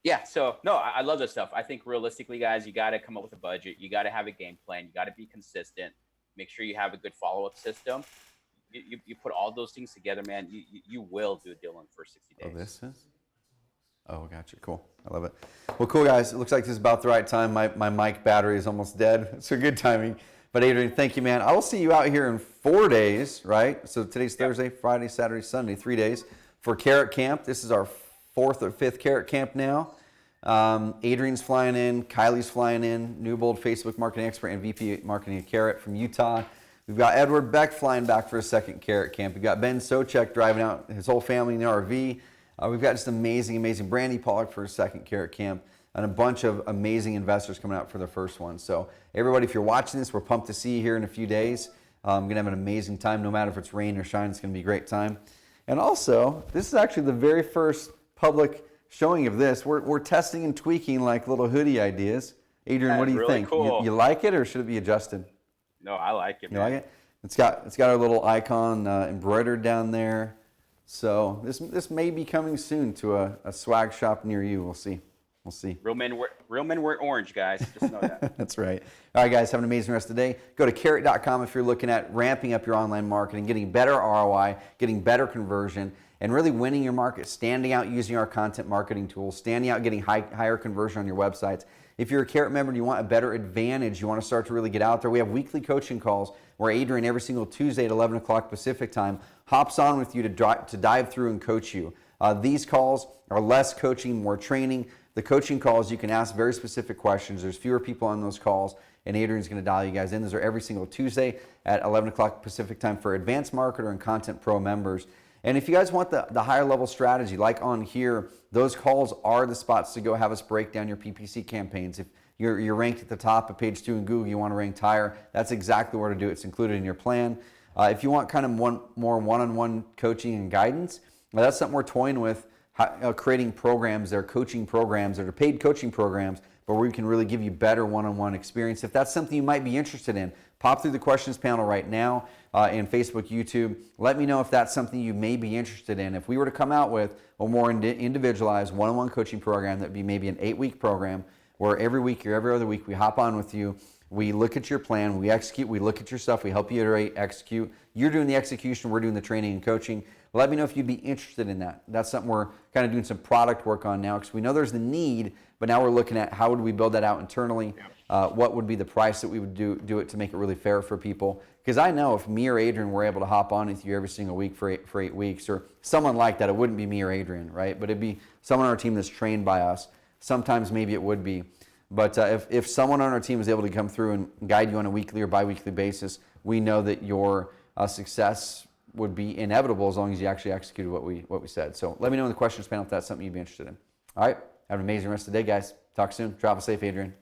Yeah, so no, I love this stuff. I think realistically, guys, you got to come up with a budget. You got to have a game plan. You got to be consistent. Make sure you have a good follow-up system. You put all those things together, man, you will do a deal in the first 60 days. Oh, this is? Oh, gotcha. Cool. I love it. Well, cool, guys. It looks like this is about the right time. My mic battery is almost dead. So good timing. But Adrian, thank you, man. I will see you out here in 4 days, right? So today's Thursday, Friday, Saturday, Sunday, 3 days for Carrot Camp. This is our 4th or 5th Carrot Camp now. Adrian's flying in, Kylie's flying in, new bold Facebook marketing expert and VP marketing at Carrot from Utah. We've got Edward Beck flying back for a 2nd Carrot Camp. We've got Ben Socek driving out his whole family in the RV. We've got just amazing Brandy Pollock for a 2nd Carrot Camp, and a bunch of amazing investors coming out for their first one. So everybody, if you're watching this, we're pumped to see you here in a few days. I'm going to have an amazing time. No matter if it's rain or shine, it's going to be a great time. And also, this is actually the very first public showing of this. We're testing and tweaking like little hoodie ideas. Adrian, what do you really think? cool. You like it, or should it be adjusted? No, I like it, You man. like it? It's got our little icon embroidered down there. So this may be coming soon to a swag shop near you. We'll see. Real men wear orange, guys. Just know that. That's right. All right, guys, have an amazing rest of the day. Go to carrot.com if you're looking at ramping up your online marketing, getting better ROI, getting better conversion, and really winning your market, standing out using our content marketing tools, standing out getting higher conversion on your websites. If you're a Carrot member and you want a better advantage, you want to start to really get out there, we have weekly coaching calls where Adrian every single Tuesday at 11 o'clock Pacific time hops on with you to dive through and coach you. These calls are less coaching, more training. The coaching calls, you can ask very specific questions. There's fewer people on those calls, and Adrian's going to dial you guys in. Those are every single Tuesday at 11 o'clock Pacific time for Advanced Marketer and Content Pro members. And if you guys want the higher level strategy, like on here, those calls are the spots to go have us break down your PPC campaigns. If you're ranked at the top of page 2 in Google, you want to rank higher, that's exactly where to do it. It's included in your plan. If you want kind of more one-on-one coaching and guidance, well, that's something we're toying with, creating programs. They're coaching programs. They're paid coaching programs, but where we can really give you better one-on-one experience. If that's something you might be interested in, pop through the questions panel right now in Facebook, YouTube. Let me know if that's something you may be interested in. If we were to come out with a more individualized one-on-one coaching program, that'd be maybe an 8-week program where every week or every other week we hop on with you. We look at your plan, we execute, we look at your stuff, we help you iterate, execute. You're doing the execution, we're doing the training and coaching. Let me know if you'd be interested in that. That's something we're kind of doing some product work on now because we know there's the need, but now we're looking at how would we build that out internally, what would be the price that we would do it to make it really fair for people. Because I know if me or Adrian were able to hop on with you every single week for 8 weeks, or someone like that, it wouldn't be me or Adrian, right? But it'd be someone on our team that's trained by us. Sometimes maybe it would be. But if someone on our team is able to come through and guide you on a weekly or bi-weekly basis, we know that your success would be inevitable as long as you actually executed what we said. So let me know in the questions panel if that's something you'd be interested in. All right, have an amazing rest of the day, guys. Talk soon. Travel safe, Adrian.